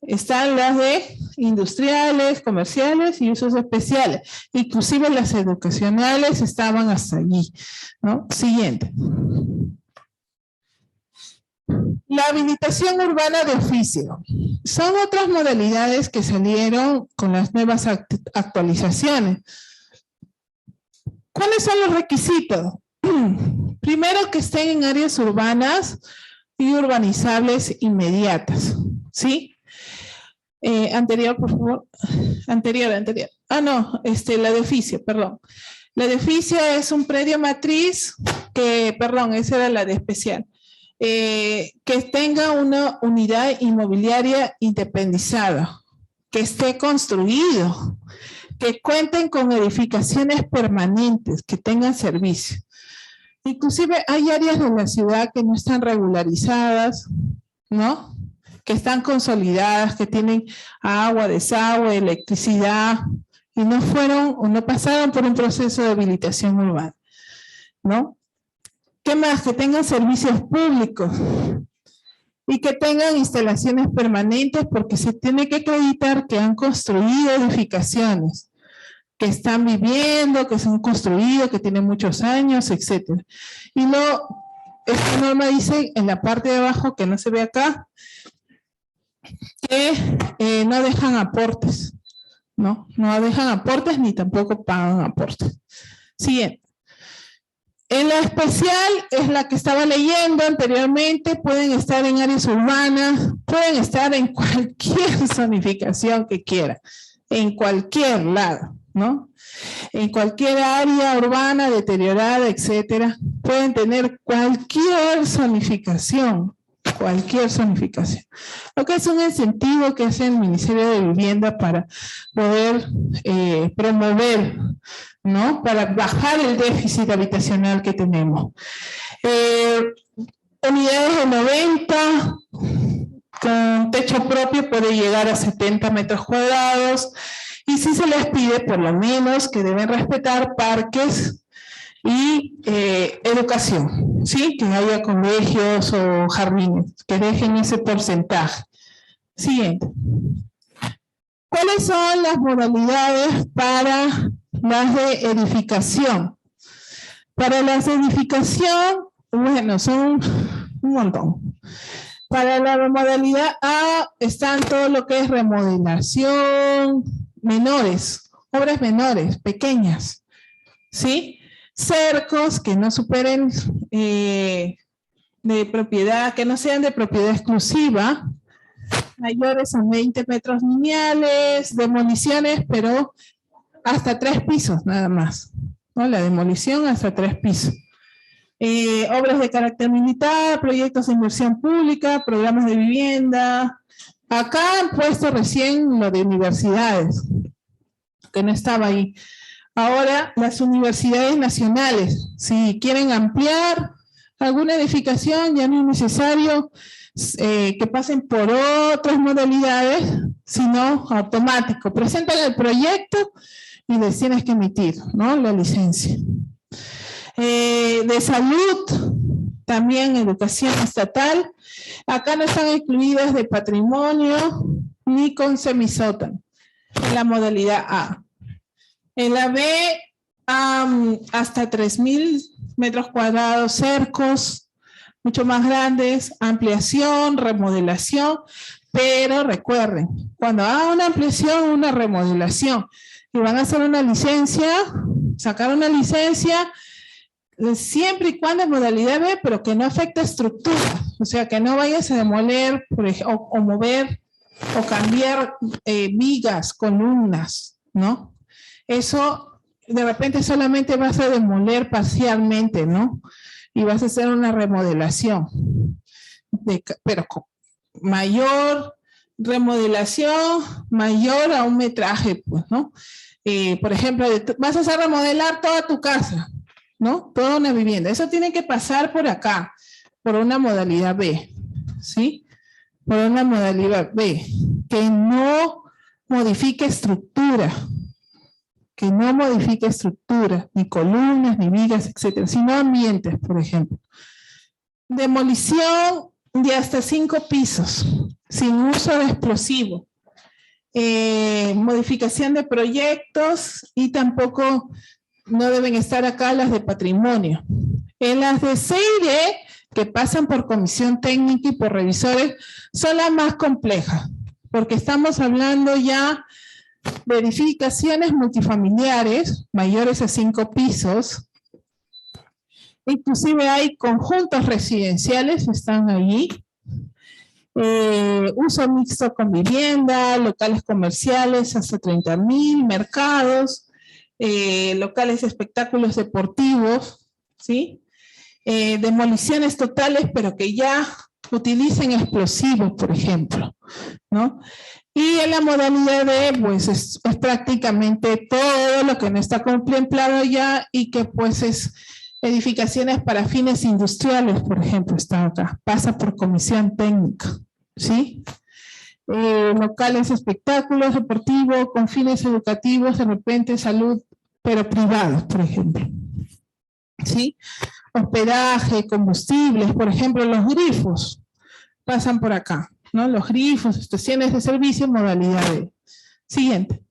están las de industriales, comerciales y usos especiales. Inclusive las educacionales estaban hasta allí, ¿no? Siguiente. La habilitación urbana de oficio. Son otras modalidades que salieron con las nuevas actualizaciones. ¿Cuáles son los requisitos? Primero, que estén en áreas urbanas y urbanizables inmediatas, ¿sí? Anterior, por favor. Anterior. No, la de oficio, perdón. La de oficio es un predio matriz que, perdón, esa era la de especial. Que tenga una unidad inmobiliaria independizada, que esté construido, que cuenten con edificaciones permanentes, que tengan servicio. Inclusive hay áreas de la ciudad que no están regularizadas, ¿no? Que están consolidadas, que tienen agua, desagüe, electricidad, y no fueron o no pasaron por un proceso de habilitación urbana, ¿no? ¿Qué más? Que tengan servicios públicos y que tengan instalaciones permanentes, porque se tiene que acreditar que han construido edificaciones, que están viviendo, que se han construido, que tienen muchos años, etc. Y esta norma dice en la parte de abajo, que no se ve acá, que no dejan aportes, ¿no? No dejan aportes ni tampoco pagan aportes. Siguiente. En la especial es la que estaba leyendo anteriormente, pueden estar en áreas urbanas, pueden estar en cualquier zonificación que quieran, en cualquier lado, ¿no? En cualquier área urbana deteriorada, etcétera, pueden tener cualquier zonificación, cualquier zonificación. Lo que es un incentivo que hace el Ministerio de Vivienda para poder promover, ¿no? Para bajar el déficit habitacional que tenemos. Unidades de 90, con techo propio puede llegar a 70 metros cuadrados, y sí se les pide por lo menos que deben respetar parques y educación, ¿sí? Que haya colegios o jardines, que dejen ese porcentaje. Siguiente. ¿Cuáles son las modalidades para las de edificación? Para las de edificación, bueno, son un montón. Para la modalidad A están todo lo que es remodelación, menores, obras menores, pequeñas, ¿sí? Cercos que no superen de propiedad, que no sean de propiedad exclusiva, mayores a 20 metros lineales, demoliciones, pero hasta 3 pisos nada más, ¿no? La demolición hasta 3 pisos. Obras de carácter militar, proyectos de inversión pública, programas de vivienda. Acá han puesto recién lo de universidades, que no estaba ahí. Ahora, las universidades nacionales, si quieren ampliar alguna edificación, ya no es necesario que pasen por otras modalidades, sino automático. Presentan el proyecto y les tienes que emitir, ¿no? La licencia. De salud, también educación estatal. Acá no están incluidas de patrimonio ni con semisótano, en la modalidad A. En la B, hasta 3.000 metros cuadrados, cercos, mucho más grandes, ampliación, remodelación, pero recuerden, cuando hagan una ampliación, una remodelación, y van a hacer una licencia, sacar una licencia, siempre y cuando es modalidad B, pero que no afecte estructura, o sea, que no vayas a demoler, por ejemplo, o mover, o cambiar vigas, columnas, ¿no? Eso, de repente solamente vas a demoler parcialmente, ¿no? Y vas a hacer una remodelación, pero con mayor remodelación, mayor a un metraje, pues, ¿no? Por ejemplo, vas a hacer remodelar toda tu casa, ¿no? Toda una vivienda. Eso tiene que pasar por acá, por una modalidad B, ¿sí? Por una modalidad B, que no modifique estructura, ni columnas, ni vigas, etcétera, sino ambientes, por ejemplo. Demolición de hasta 5 pisos, sin uso de explosivo. Modificación de proyectos y tampoco no deben estar acá las de patrimonio. En las de C y D, que pasan por comisión técnica y por revisores, son las más complejas, porque estamos hablando ya de edificaciones multifamiliares mayores a 5 pisos. Inclusive hay conjuntos residenciales, están allí. Uso mixto con vivienda, locales comerciales hasta 30.000, mercados, locales de espectáculos deportivos, ¿sí? Demoliciones totales, pero que ya utilicen explosivos, por ejemplo, ¿no? Y en la modalidad D, pues es prácticamente todo lo que no está contemplado ya y que pues es edificaciones para fines industriales, por ejemplo, está acá, pasa por comisión técnica, ¿sí? Locales, espectáculos deportivos con fines educativos, de repente salud, pero privados, por ejemplo, ¿sí? Hospedaje, combustibles, por ejemplo, los grifos pasan por acá, ¿no? Los grifos, estaciones de servicio, modalidad D. Siguiente.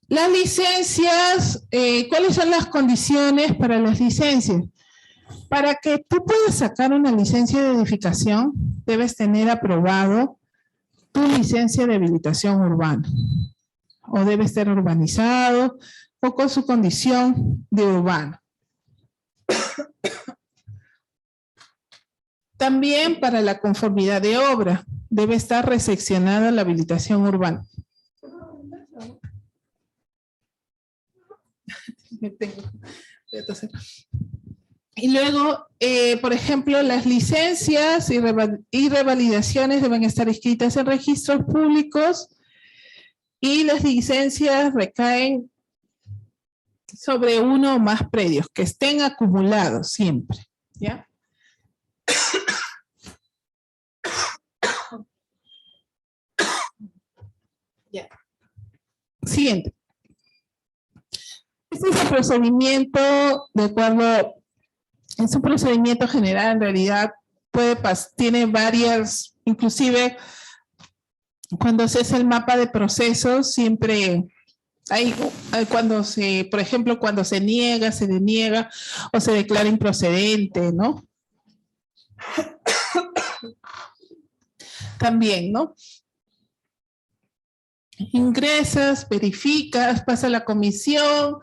Las licencias, ¿cuáles son las condiciones para las licencias? Para que tú puedas sacar una licencia de edificación, debes tener aprobado tu licencia de habilitación urbana. O debe estar urbanizado o con su condición de urbano. También para la conformidad de obra, debe estar recepcionada la habilitación urbana. Y luego, por ejemplo, las licencias y revalidaciones deben estar inscritas en registros públicos y las licencias recaen sobre uno o más predios, que estén acumulados siempre, ¿ya? Ya. Siguiente. Este es el procedimiento, de acuerdo, es un procedimiento general, en realidad tiene varias, inclusive cuando se hace el mapa de procesos, siempre hay cuando por ejemplo, cuando se niega, se deniega o se declara improcedente, ¿no? También, ¿no? Ingresas, verificas, pasa a la comisión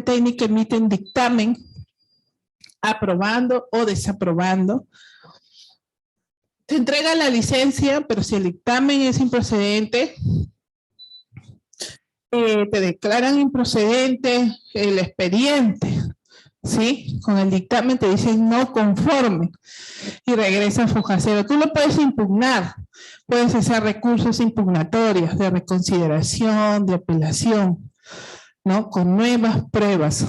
técnica emite un dictamen aprobando o desaprobando. Te entrega la licencia, pero si el dictamen es improcedente, te declaran improcedente el expediente, ¿sí? Con el dictamen te dicen no conforme y regresa a Fujacero. Tú lo puedes impugnar, puedes hacer recursos impugnatorios de reconsideración, de apelación, ¿no? Con nuevas pruebas.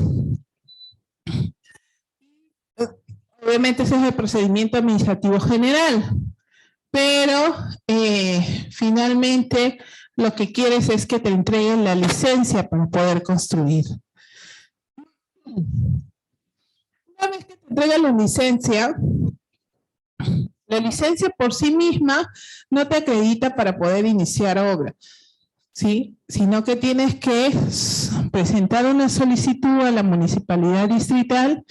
Obviamente ese es el procedimiento administrativo general, pero finalmente lo que quieres es que te entreguen la licencia para poder construir. Una vez que te entregan la licencia por sí misma no te acredita para poder iniciar obra, ¿sí? Sino que tienes que presentar una solicitud a la municipalidad distrital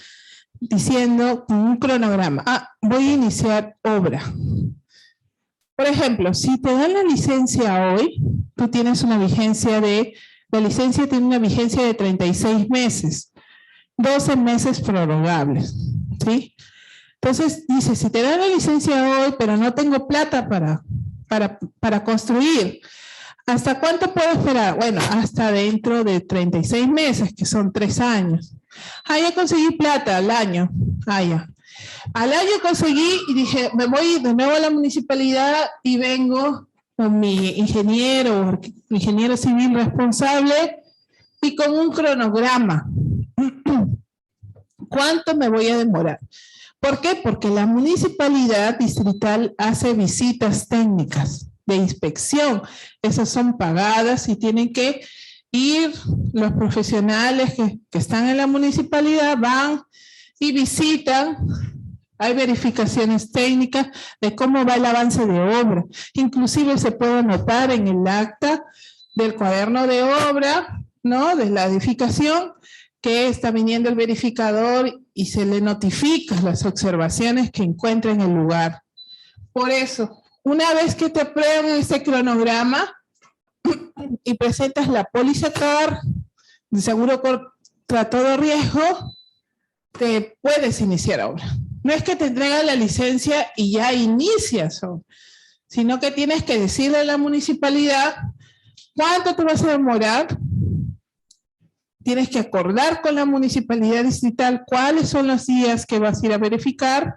diciendo un cronograma, voy a iniciar obra. Por ejemplo, si te dan la licencia hoy, tú tienes una vigencia la licencia tiene una vigencia de 36 meses, 12 meses prorrogables, ¿sí? Entonces, dice, si te dan la licencia hoy, pero no tengo plata para construir, ¿hasta cuánto puedo esperar? Bueno, hasta dentro de 36 meses, que son 3 años. Ya conseguí plata al año. Ya. Al año conseguí y dije, me voy de nuevo a la municipalidad y vengo con mi ingeniero civil responsable y con un cronograma. ¿Cuánto me voy a demorar? ¿Por qué? Porque la municipalidad distrital hace visitas técnicas de inspección. Esas son pagadas y tienen que ir los profesionales que están en la municipalidad, van y visitan. Hay verificaciones técnicas de cómo va el avance de obra. Inclusive se puede anotar en el acta del cuaderno de obra, ¿no? De la edificación, que está viniendo el verificador y se le notifica las observaciones que encuentra en el lugar. Por eso, una vez que te aprueban este cronograma y presentas la póliza CAR de seguro contra todo riesgo, te puedes iniciar obra. No es que te entregan la licencia y ya inicias obra, sino que tienes que decirle a la municipalidad cuánto te vas a demorar. Tienes que acordar con la municipalidad distrital cuáles son los días que vas a ir a verificar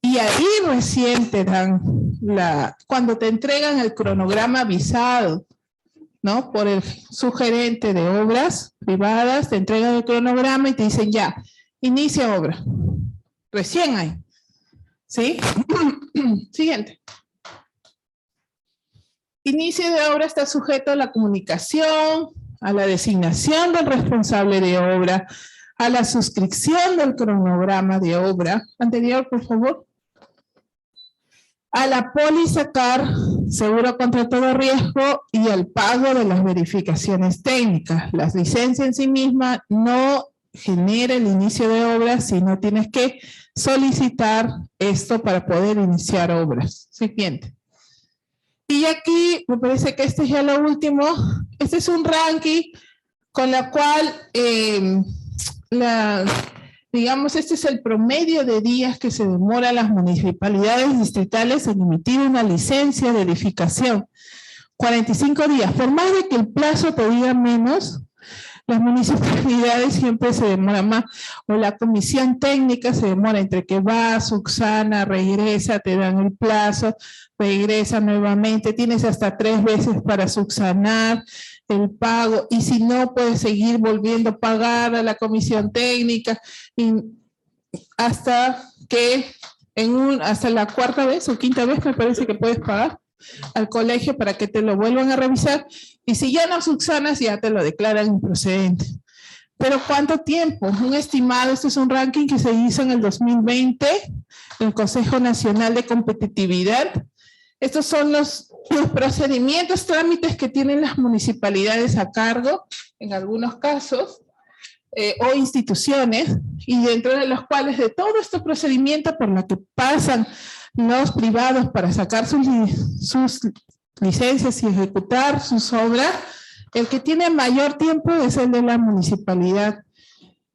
y ahí recién te dan cuando te entregan el cronograma avisado, ¿no? Por el subgerente de obras privadas, te entregan el cronograma y te dicen ya, inicia obra. Recién hay. ¿Sí? Siguiente. Inicio de obra está sujeto a la comunicación, a la designación del responsable de obra, a la suscripción del cronograma de obra. Anterior, por favor. A la póliza CAR, seguro contra todo riesgo, y al pago de las verificaciones técnicas. La licencia en sí misma no genera el inicio de obras, sino tienes que solicitar esto para poder iniciar obras. Siguiente. Y aquí, me parece que este es ya lo último, este es un ranking con la cual, digamos, este es el promedio de días que se demora las municipalidades distritales en emitir una licencia de edificación. 45 días. Por más de que el plazo te diga menos, Las municipalidades siempre se demoran más, o la comisión técnica se demora entre que va, subsana, regresa, te dan el plazo, regresa nuevamente, tienes hasta 3 veces para subsanar el pago, y si no, puedes seguir volviendo a pagar a la comisión técnica, y hasta que hasta la 4ª vez o 5ª vez me parece que puedes pagar al colegio para que te lo vuelvan a revisar, y si ya no subsanas ya te lo declaran improcedente. Pero ¿cuánto tiempo? Un estimado, este es un ranking que se hizo en el 2020, el Consejo Nacional de Competitividad. Estos son los procedimientos, trámites que tienen las municipalidades a cargo, en algunos casos, o instituciones, y dentro de los cuales de todos estos procedimientos por los que pasan los privados para sacar sus licencias y ejecutar sus obras, el que tiene mayor tiempo es el de la municipalidad,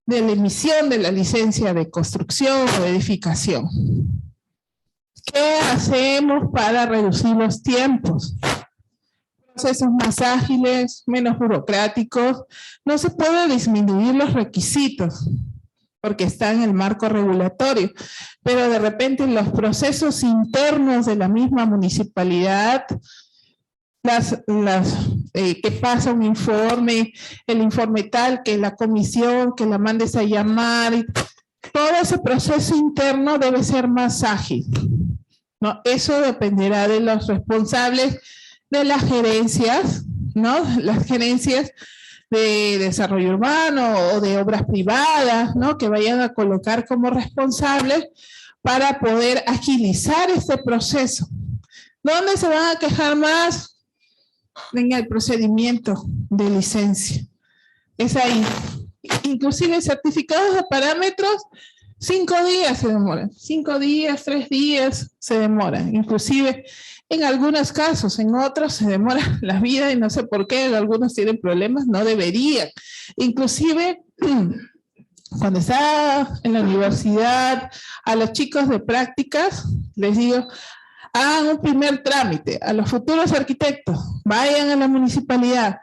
de la emisión de la licencia de construcción o edificación. ¿Qué hacemos para reducir los tiempos? Procesos más ágiles, menos burocráticos. No se puede disminuir los requisitos porque está en el marco regulatorio, pero de repente los procesos internos de la misma municipalidad, que pasa un informe, el informe tal, que la comisión, que la mandes a llamar, todo ese proceso interno debe ser más ágil, ¿no? Eso dependerá de los responsables de las gerencias, ¿no? Las gerencias de desarrollo urbano o de obras privadas, ¿no? Que vayan a colocar como responsables para poder agilizar este proceso. ¿Dónde se van a quejar más? En el procedimiento de licencia. Es ahí. Inclusive certificados de parámetros, 5 días se demoran. 5 días, 3 días se demoran. Inclusive en algunos casos, en otros se demora la vida y no sé por qué, algunos tienen problemas, no deberían. Inclusive cuando estaba en la universidad, a los chicos de prácticas, les digo, hagan un primer trámite. A los futuros arquitectos, vayan a la municipalidad.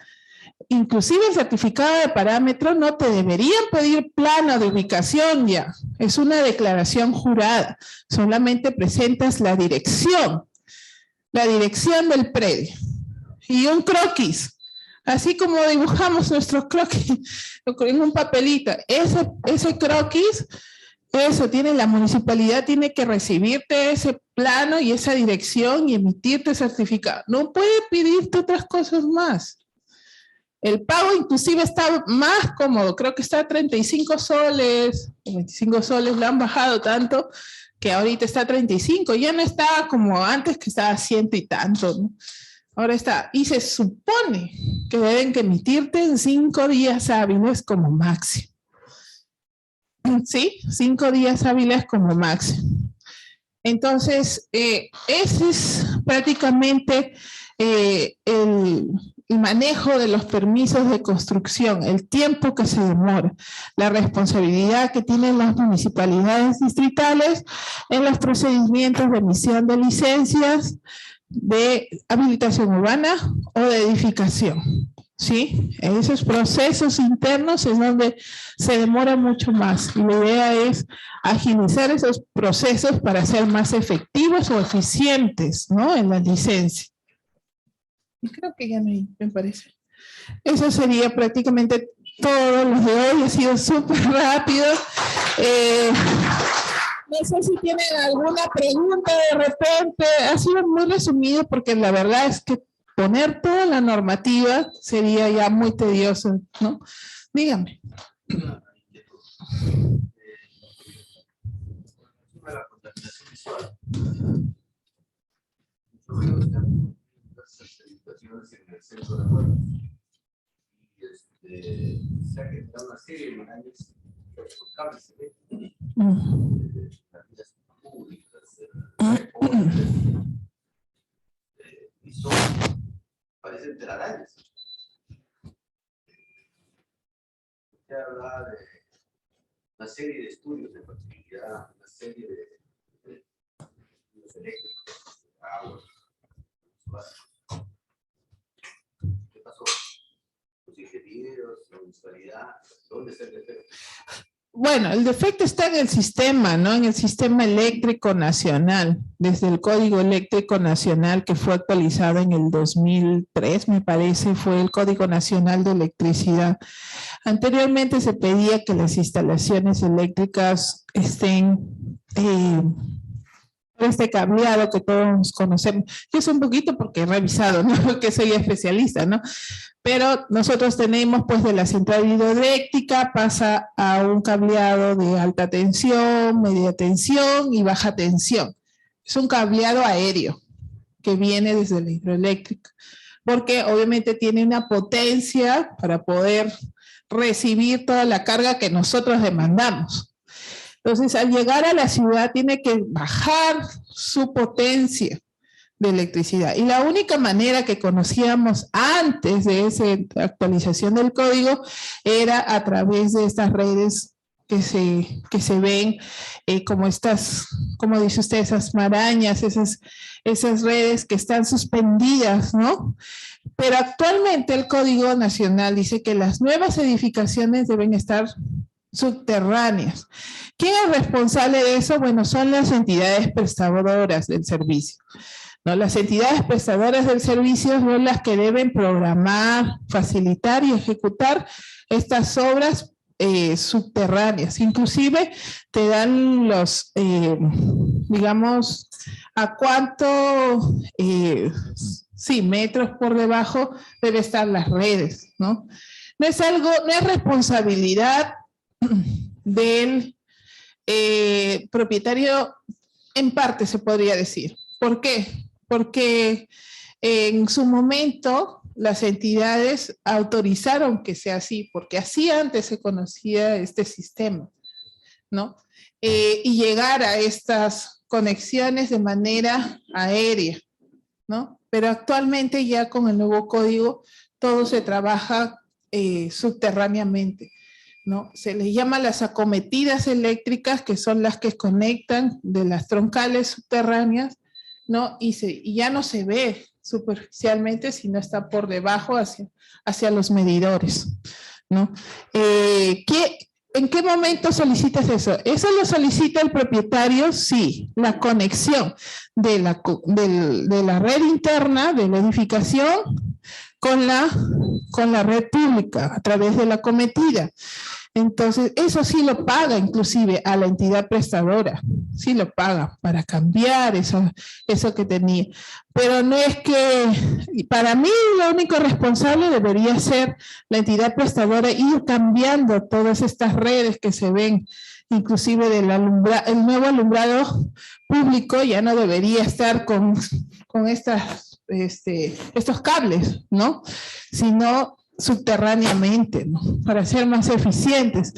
Inclusive el certificado de parámetros no te deberían pedir plano de ubicación ya. Es una declaración jurada. Solamente presentas la dirección del predio. Y un croquis. Así como dibujamos nuestros croquis en un papelito. Ese croquis, eso tiene, la municipalidad tiene que recibirte ese plano y esa dirección y emitirte certificado. No puede pedirte otras cosas más. El pago inclusive está más cómodo, creo que está a 35 soles, 25 soles, lo han bajado tanto que ahorita está a 35, ya no está como antes que estaba a 100 y tanto, ¿no? Ahora está, y se supone que deben que emitirte en 5 días hábiles como máximo. ¿Sí? 5 días hábiles como máximo. Entonces, ese es prácticamente el manejo de los permisos de construcción, el tiempo que se demora, la responsabilidad que tienen las municipalidades distritales en los procedimientos de emisión de licencias de habilitación urbana o de edificación. ¿Sí? Esos procesos internos es donde se demora mucho más. Y la idea es agilizar esos procesos para ser más efectivos o eficientes, ¿no? En la licencia. Y creo que ya me parece. Eso sería prácticamente todo lo de hoy. Ha sido súper rápido. No sé si tienen alguna pregunta de repente. Ha sido muy resumido porque la verdad es que poner toda la normativa sería ya muy tedioso, ¿no? Dígame. La contaminación visual. Nosotros estamos las actualizaciones en el centro de juegos y se ha generado una serie de murales cables se ven las vías públicas y son parecen telarañas. Se habla de una serie de estudios de factibilidad, una serie de estudios eléctricos, agua, ¿qué pasó? Pues ingenieros, la municipalidad? ¿Dónde está el defecto? Bueno, el defecto está en el sistema, ¿no? En el sistema eléctrico nacional, desde el Código Eléctrico Nacional que fue actualizado en el 2003, me parece, fue el Código Nacional de Electricidad. Anteriormente se pedía que las instalaciones eléctricas estén este cableado que todos conocemos. Yo sé un poquito porque he revisado, ¿no? Porque soy especialista, ¿no? Pero nosotros tenemos, pues, de la central hidroeléctrica pasa a un cableado de alta tensión, media tensión y baja tensión. Es un cableado aéreo que viene desde la hidroeléctrica, porque obviamente tiene una potencia para poder recibir toda la carga que nosotros demandamos. Entonces, al llegar a la ciudad tiene que bajar su potencia de electricidad. Y la única manera que conocíamos antes de esa actualización del código era a través de estas redes que se ven como estas, como dice usted, esas marañas, esas redes que están suspendidas, ¿no? Pero actualmente el Código Nacional dice que las nuevas edificaciones deben estar subterráneas. ¿Quién es responsable de eso? Bueno, son las entidades prestadoras del servicio, ¿no? Las entidades prestadoras del servicio son las que deben programar, facilitar y ejecutar estas obras subterráneas. Inclusive te dan los, digamos, a cuánto, sí, metros por debajo deben estar las redes, ¿no? No es algo, no es responsabilidad del propietario, en parte se podría decir. ¿Por qué? Porque en su momento las entidades autorizaron que sea así, porque así antes se conocía este sistema, ¿no? Y llegar a estas conexiones de manera aérea, ¿no? Pero actualmente ya con el nuevo código todo se trabaja subterráneamente, ¿no? Se les llama las acometidas eléctricas, que son las que conectan de las troncales subterráneas, ¿no? Y ya no se ve superficialmente, sino está por debajo hacia los medidores, ¿no? ¿En qué momento solicitas eso? Eso lo solicita el propietario, sí, la conexión de la red interna de la edificación con la red pública a través de la acometida. Entonces, eso sí lo paga inclusive a la entidad prestadora, sí lo paga para cambiar eso que tenía. Pero no es que, para mí lo único responsable debería ser la entidad prestadora, ir cambiando todas estas redes que se ven, inclusive el nuevo alumbrado público ya no debería estar con estos cables, ¿no? Sino subterráneamente, ¿no? Para ser más eficientes.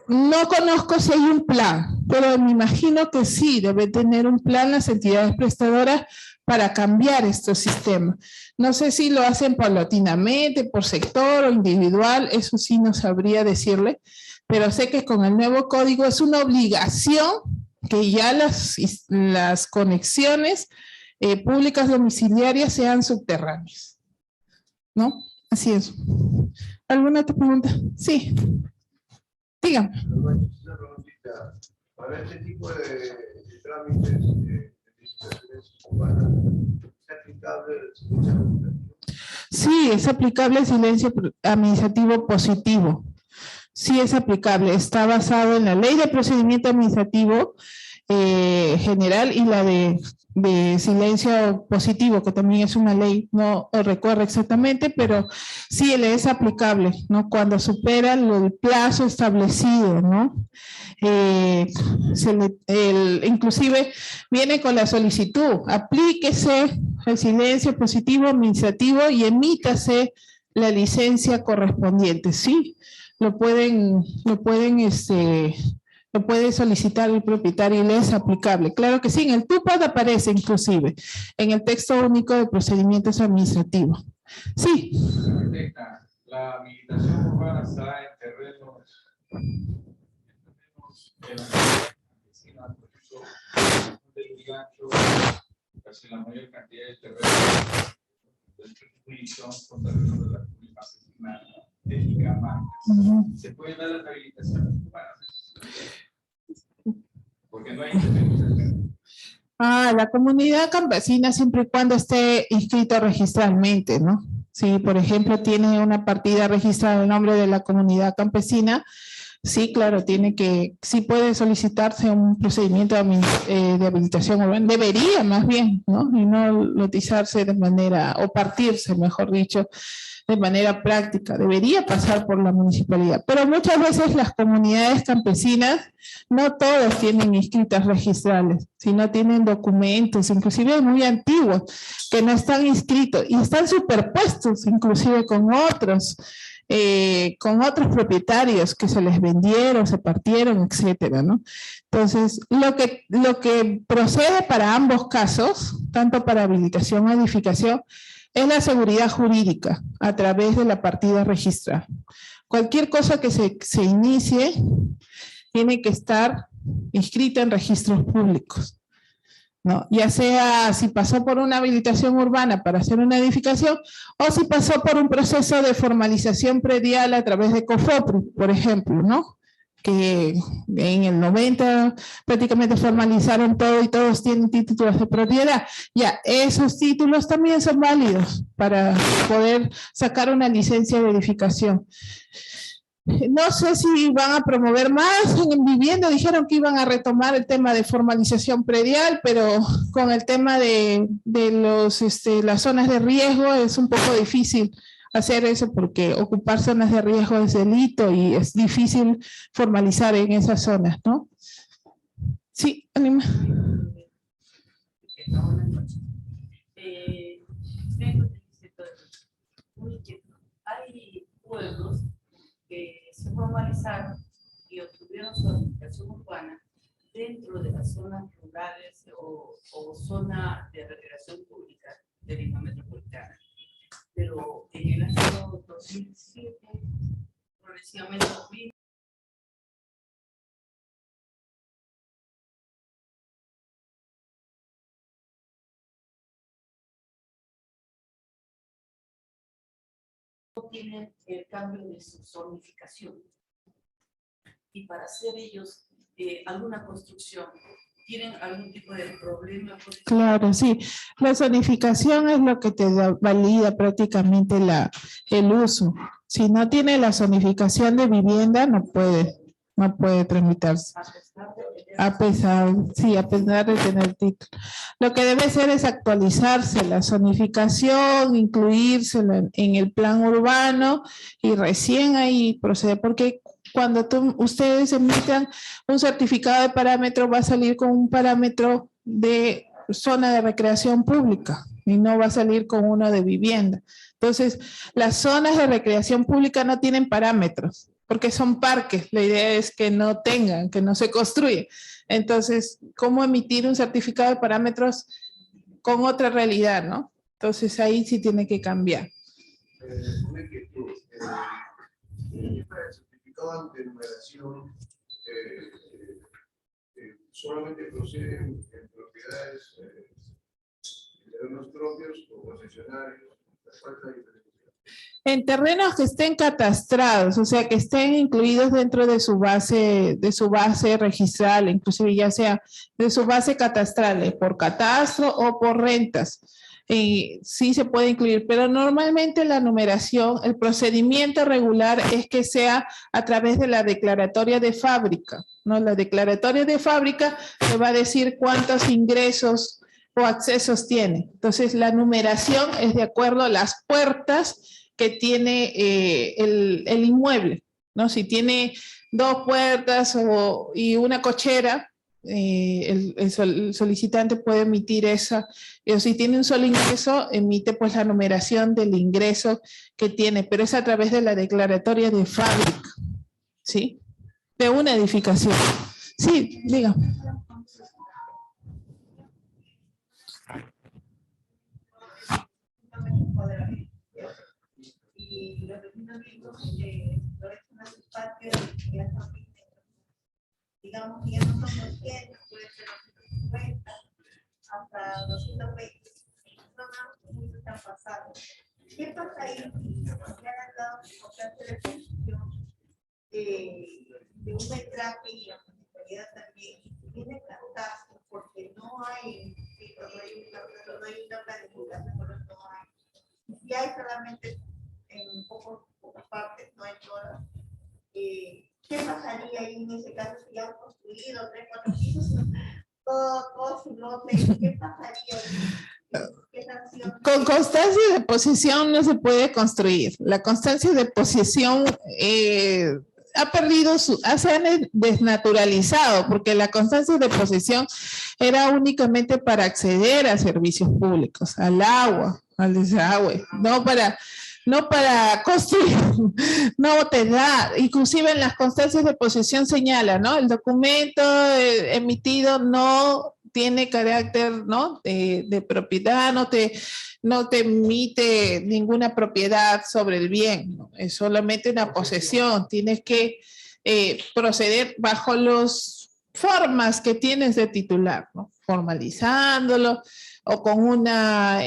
No conozco si hay un plan, pero me imagino que sí, debe tener un plan las entidades prestadoras para cambiar estos sistemas. No sé si lo hacen paulatinamente, por sector o individual, eso sí no sabría decirle, pero sé que con el nuevo código es una obligación que ya las conexiones públicas domiciliarias sean subterráneas, ¿no? Así es. ¿Alguna otra pregunta? Sí. Dígame. Una preguntita. Para este tipo de trámites de licitaciones urbanas, ¿es aplicable el silencio administrativo? Sí, es aplicable el silencio administrativo positivo. Sí es aplicable. Está basado en la Ley de Procedimiento Administrativo General y la de silencio positivo, que también es una ley, no recuerdo exactamente, pero sí le es aplicable, ¿no? Cuando supera el plazo establecido, ¿no? Inclusive viene con la solicitud, aplíquese el silencio positivo administrativo y emítase la licencia correspondiente. Sí, lo puede solicitar el propietario y le es aplicable. Claro que sí, en el TUPAD aparece inclusive, en el texto único de procedimientos administrativos. Sí. La habilitación urbana está en terrenos de la campesina, por eso del Urigancho, casi la mayor cantidad de terrenos de jurisdicción con terrenos de la comunidad campesina sintética marcas. ¿Se pueden dar las habilitaciones urbanas? Porque no hay intervención. La comunidad campesina siempre y cuando esté inscrito registralmente, ¿no? Si, por ejemplo, tiene una partida registrada en nombre de la comunidad campesina, sí, claro, sí puede solicitarse un procedimiento de habilitación urbana, debería más bien, ¿no? Y no lotizarse de manera, o partirse, mejor dicho, de manera práctica, debería pasar por la municipalidad. Pero muchas veces las comunidades campesinas, no todas tienen inscritas registrales, sino tienen documentos, inclusive muy antiguos, que no están inscritos y están superpuestos inclusive con otros propietarios que se les vendieron, se partieron, etcétera, ¿no? Entonces, lo que procede para ambos casos, tanto para habilitación o edificación, es la seguridad jurídica a través de la partida registral. Cualquier cosa que se inicie tiene que estar inscrita en registros públicos, ¿no? Ya sea si pasó por una habilitación urbana para hacer una edificación o si pasó por un proceso de formalización predial a través de COFOPRI, por ejemplo, ¿no? Que en el 90 prácticamente formalizaron todo y todos tienen títulos de propiedad. Ya, esos títulos también son válidos para poder sacar una licencia de edificación. No sé si van a promover más en vivienda, dijeron que iban a retomar el tema de formalización predial, pero con el tema de las zonas de riesgo es un poco difícil hacer eso porque ocupar zonas de riesgo es delito y es difícil formalizar en esas zonas, ¿no? Sí, Anima. Buenas noches. Hay pueblos que se formalizaron y obtuvieron su habilitación urbana dentro de las zonas rurales o zona de recreación pública de Lima Metropolitana. Pero en el año 2007, progresivamente tienen el cambio de su zonificación. Y para hacer ellos alguna construcción, ¿tienen algún tipo de problema? Claro, sí. La zonificación es lo que te valida prácticamente el uso. Si no tiene la zonificación de vivienda, no puede tramitarse. A pesar de tener título. Lo que debe hacer es actualizarse la zonificación, incluirse en el plan urbano y recién ahí proceder, porque cuando ustedes emitan un certificado de parámetro va a salir con un parámetro de zona de recreación pública y no va a salir con uno de vivienda. Entonces, las zonas de recreación pública no tienen parámetros porque son parques. La idea es que no tengan, que no se construyan. Entonces, ¿cómo emitir un certificado de parámetros con otra realidad, no? Entonces, ahí sí tiene que cambiar. Una inquietud. El certificado de numeración solamente procede en propiedades de terrenos propios o concesionarios. En terrenos que estén catastrados, o sea, que estén incluidos dentro de su base registral, inclusive ya sea de su base catastral, por catastro o por rentas. Sí se puede incluir, pero normalmente la numeración, el procedimiento regular es que sea a través de la declaratoria de fábrica, ¿no? La declaratoria de fábrica te va a decir cuántos ingresos o accesos tiene. Entonces, la numeración es de acuerdo a las puertas que tiene el inmueble, ¿no? Si tiene 2 puertas y una cochera, el solicitante puede emitir esa, o si tiene un solo ingreso, emite pues la numeración del ingreso que tiene, pero es a través de la declaratoria de fábrica, ¿sí? De una edificación. Sí, diga. Y los ayuntamientos lo es una espacio que ya son, digamos que ya no son 200, puede ser 250, hasta 220. Muchos están pasados. ¿Qué pasa ahí? Ya han dado importancia de posición de un metraje y la municipalidad también tiene catastro porque no hay una planificación, no hay. Y hay solamente en pocas partes, no hay todas. ¿Qué pasaría ahí en ese caso si ya han construido 3, 4 pisos? Todo su lote, ¿qué pasaría ahí? ¿Qué sanción? Con constancia de posesión no se puede construir. La constancia de posesión ha perdido se ha desnaturalizado, porque la constancia de posesión era únicamente para acceder a servicios públicos, al agua, al desagüe, no para construir, no te da, inclusive en las constancias de posesión señala, ¿no? El documento emitido no tiene carácter, ¿no? de propiedad, no te emite ninguna propiedad sobre el bien, ¿no? Es solamente una posesión, tienes que proceder bajo las formas que tienes de titular, ¿no? Formalizándolo, o con una,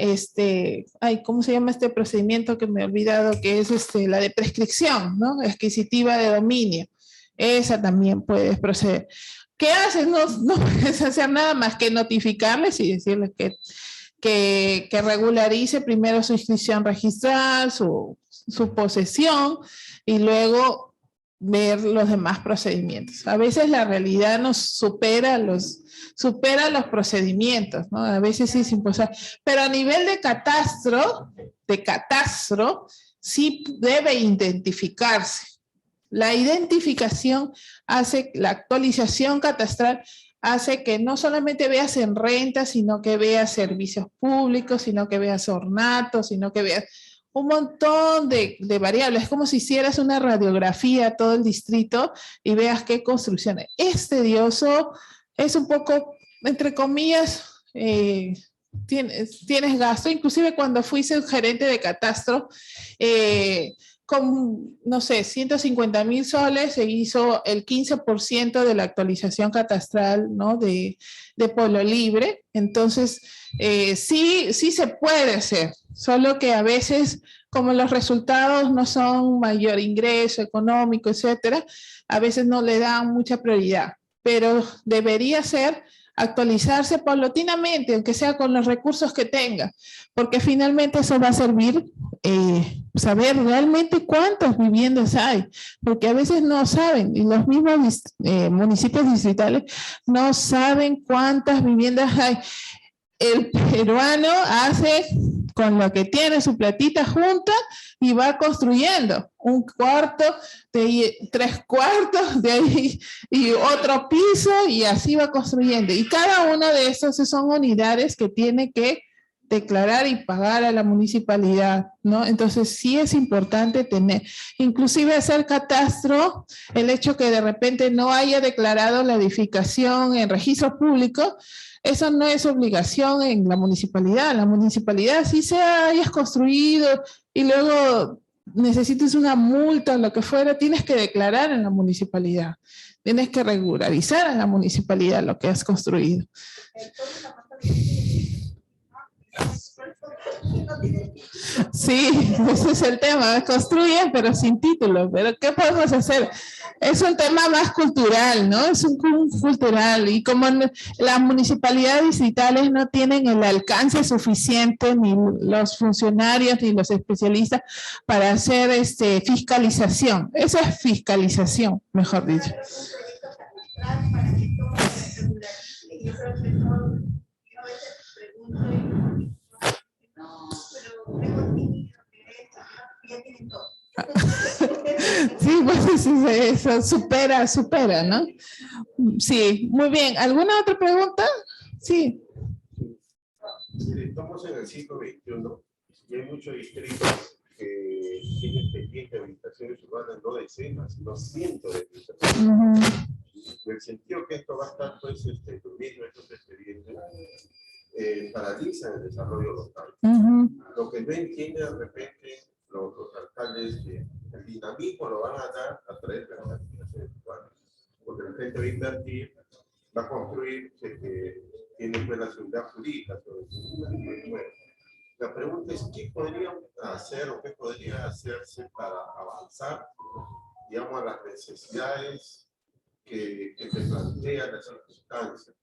¿cómo se llama este procedimiento que me he olvidado? Que es la de prescripción, ¿no? Adquisitiva de dominio. Esa también puedes proceder. ¿Qué haces? No puedes hacer nada más que notificarles y decirles que regularice primero su inscripción registral, su posesión, y luego ver los demás procedimientos. A veces la realidad nos supera los procedimientos, ¿no? A veces sí es imposible. Pero a nivel de catastro, sí debe identificarse. La identificación hace, la actualización catastral hace que no solamente veas en renta, sino que veas servicios públicos, sino que veas ornatos, sino que veas un montón de variables. Es como si hicieras una radiografía a todo el distrito y veas qué construcciones. Es tedioso, es un poco, entre comillas, tienes gasto. Inclusive cuando fui gerente de catastro, con, no sé, 150,000 soles se hizo el 15% de la actualización catastral, ¿no? de Pueblo Libre. Entonces, sí se puede hacer, solo que a veces, como los resultados no son mayor ingreso económico, etcétera, a veces no le dan mucha prioridad, pero debería ser actualizarse paulatinamente, aunque sea con los recursos que tenga, porque finalmente eso va a servir saber realmente cuántas viviendas hay, porque a veces no saben, y los mismos municipios distritales no saben cuántas viviendas hay. El peruano hace con lo que tiene su platita junta y va construyendo un cuarto, de ahí, 3 cuartos, de ahí y otro piso, y así va construyendo. Y cada una de estas son unidades que tiene que declarar y pagar a la municipalidad, ¿no? Entonces sí es importante tener, inclusive hacer catastro, el hecho que de repente no haya declarado la edificación en registro público, eso no es obligación en la municipalidad sí se hayas construido y luego necesites una multa o lo que fuera, tienes que declarar en la municipalidad, tienes que regularizar en la municipalidad lo que has construido. Sí, ese es el tema, construyen pero sin título, pero ¿qué podemos hacer? Es un tema más cultural, ¿no? Es un cultural, y como las municipalidades distritales no tienen el alcance suficiente, ni los funcionarios, ni los especialistas para hacer fiscalización. Eso es fiscalización, mejor dicho. Sí, pues eso supera, ¿no? Sí, muy bien. ¿Alguna otra pregunta? Sí. Estamos en el siglo XXI y hay muchos distritos que tienen pendientes de habitaciones urbanas, no decenas, sino cientos de habitaciones. En el sentido que esto va a estar, pues, durmiendo estos expedientes, paralizan el desarrollo local. Lo que no entiende de repente los alcaldes, que el dinamismo lo van a dar a través de las habitaciones urbanas, porque la gente va a invertir, va a construir, tiene pues la seguridad jurídica sobre su inmueble. La pregunta es, ¿qué podrían hacer o qué podría hacerse para avanzar, digamos, a las necesidades que te plantean las circunstancias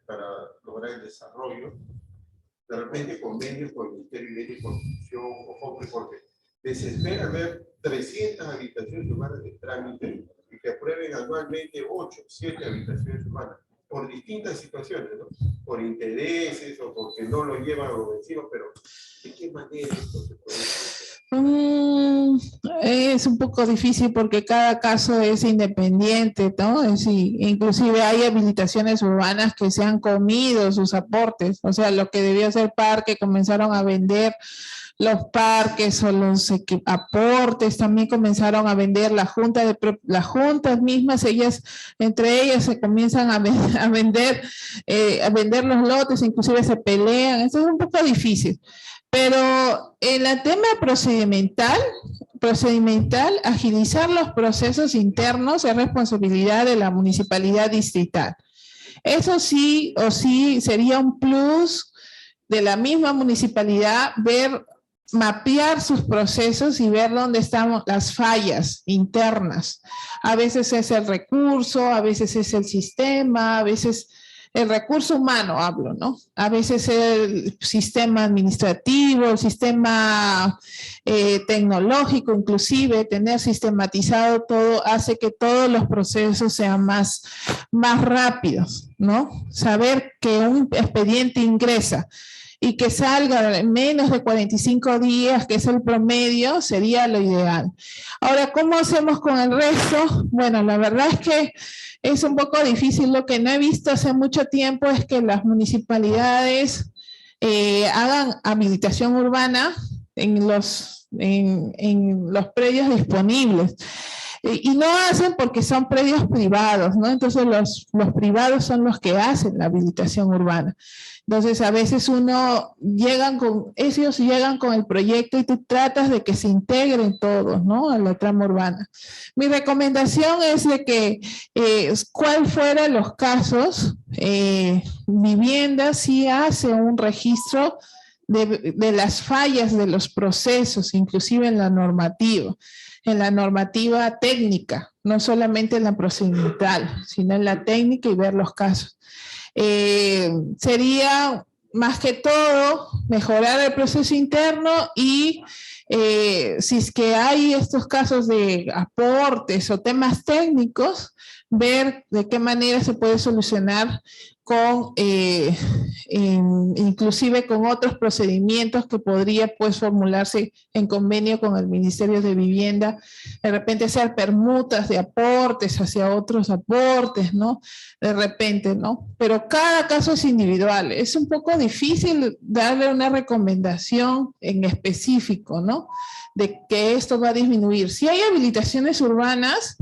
para lograr el desarrollo? De repente convenios con el Ministerio de Construcción o FOPE, porque desespera ver 300 habitaciones humanas de trámite y que aprueben anualmente 8, 7 habitaciones humanas, por distintas situaciones, ¿no? Por intereses o porque no lo llevan a los vecinos, pero ¿de qué manera esto se puede hacer? Es un poco difícil porque cada caso es independiente, ¿no? Inclusive hay habilitaciones urbanas que se han comido sus aportes, o sea, lo que debió ser parque comenzaron a vender los parques o los aportes, también comenzaron a vender las juntas mismas, entre ellas se comienzan a vender los lotes, inclusive se pelean, eso es un poco difícil. Pero en el tema procedimental, agilizar los procesos internos es responsabilidad de la municipalidad distrital. Eso sí o sí sería un plus de la misma municipalidad, mapear sus procesos y ver dónde están las fallas internas. A veces es el recurso, a veces es el sistema, a veces el recurso humano hablo, ¿no? A veces el sistema administrativo, el sistema tecnológico, inclusive tener sistematizado todo hace que todos los procesos sean más rápidos, ¿no? Saber que un expediente ingresa y que salga en menos de 45 días, que es el promedio, sería lo ideal. Ahora, ¿cómo hacemos con el resto? Bueno, la verdad es que es un poco difícil. Lo que no he visto hace mucho tiempo es que las municipalidades hagan habilitación urbana en los predios disponibles. Y no hacen porque son predios privados, ¿no? Entonces los privados son los que hacen la habilitación urbana. Entonces a veces ellos llegan con el proyecto y tú tratas de que se integren todos, ¿no? A la trama urbana. Mi recomendación es de que cuál fuera los casos, Vivienda sí hace un registro de las fallas de los procesos, inclusive en la normativa técnica, no solamente en la procedimental, sino en la técnica y ver los casos. Sería más que todo mejorar el proceso interno y si es que hay estos casos de aportes o temas técnicos, ver de qué manera se puede solucionar inclusive con otros procedimientos que podría pues formularse en convenio con el Ministerio de Vivienda, de repente hacer permutas de aportes hacia otros aportes, ¿no? De repente, ¿no? Pero cada caso es individual, es un poco difícil darle una recomendación en específico, ¿no? De que esto va a disminuir. Si hay habilitaciones urbanas,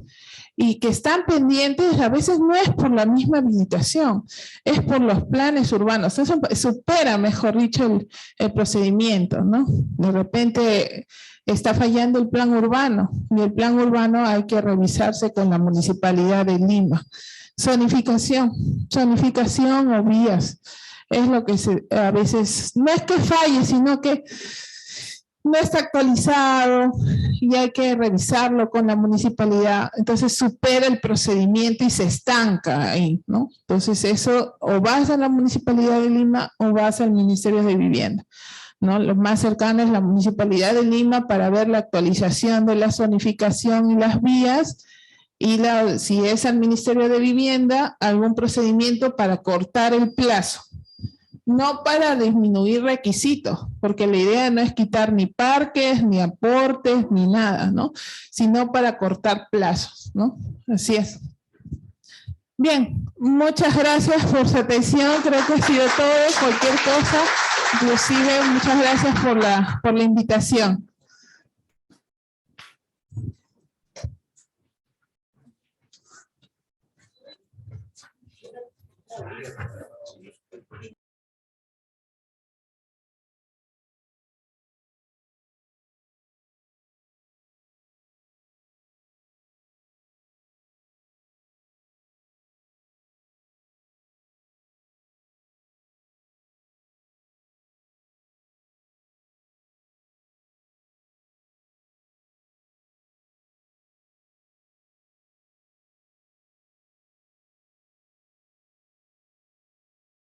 y que están pendientes, a veces no es por la misma habilitación, es por los planes urbanos. Eso supera, mejor dicho, el procedimiento, ¿no? De repente está fallando el plan urbano, y el plan urbano hay que revisarse con la Municipalidad de Lima. Zonificación o vías, es lo que a veces, no es que falle, sino que no está actualizado y hay que revisarlo con la municipalidad, entonces supera el procedimiento y se estanca ahí, ¿no? Entonces eso o vas a la Municipalidad de Lima o vas al Ministerio de Vivienda, ¿no? Lo más cercano es la Municipalidad de Lima para ver la actualización de la zonificación y las vías, y si es al Ministerio de Vivienda, algún procedimiento para cortar el plazo. No para disminuir requisitos, porque la idea no es quitar ni parques, ni aportes, ni nada, ¿no? Sino para cortar plazos, ¿no? Así es. Bien, muchas gracias por su atención, creo que ha sido todo, cualquier cosa, inclusive muchas gracias por la invitación.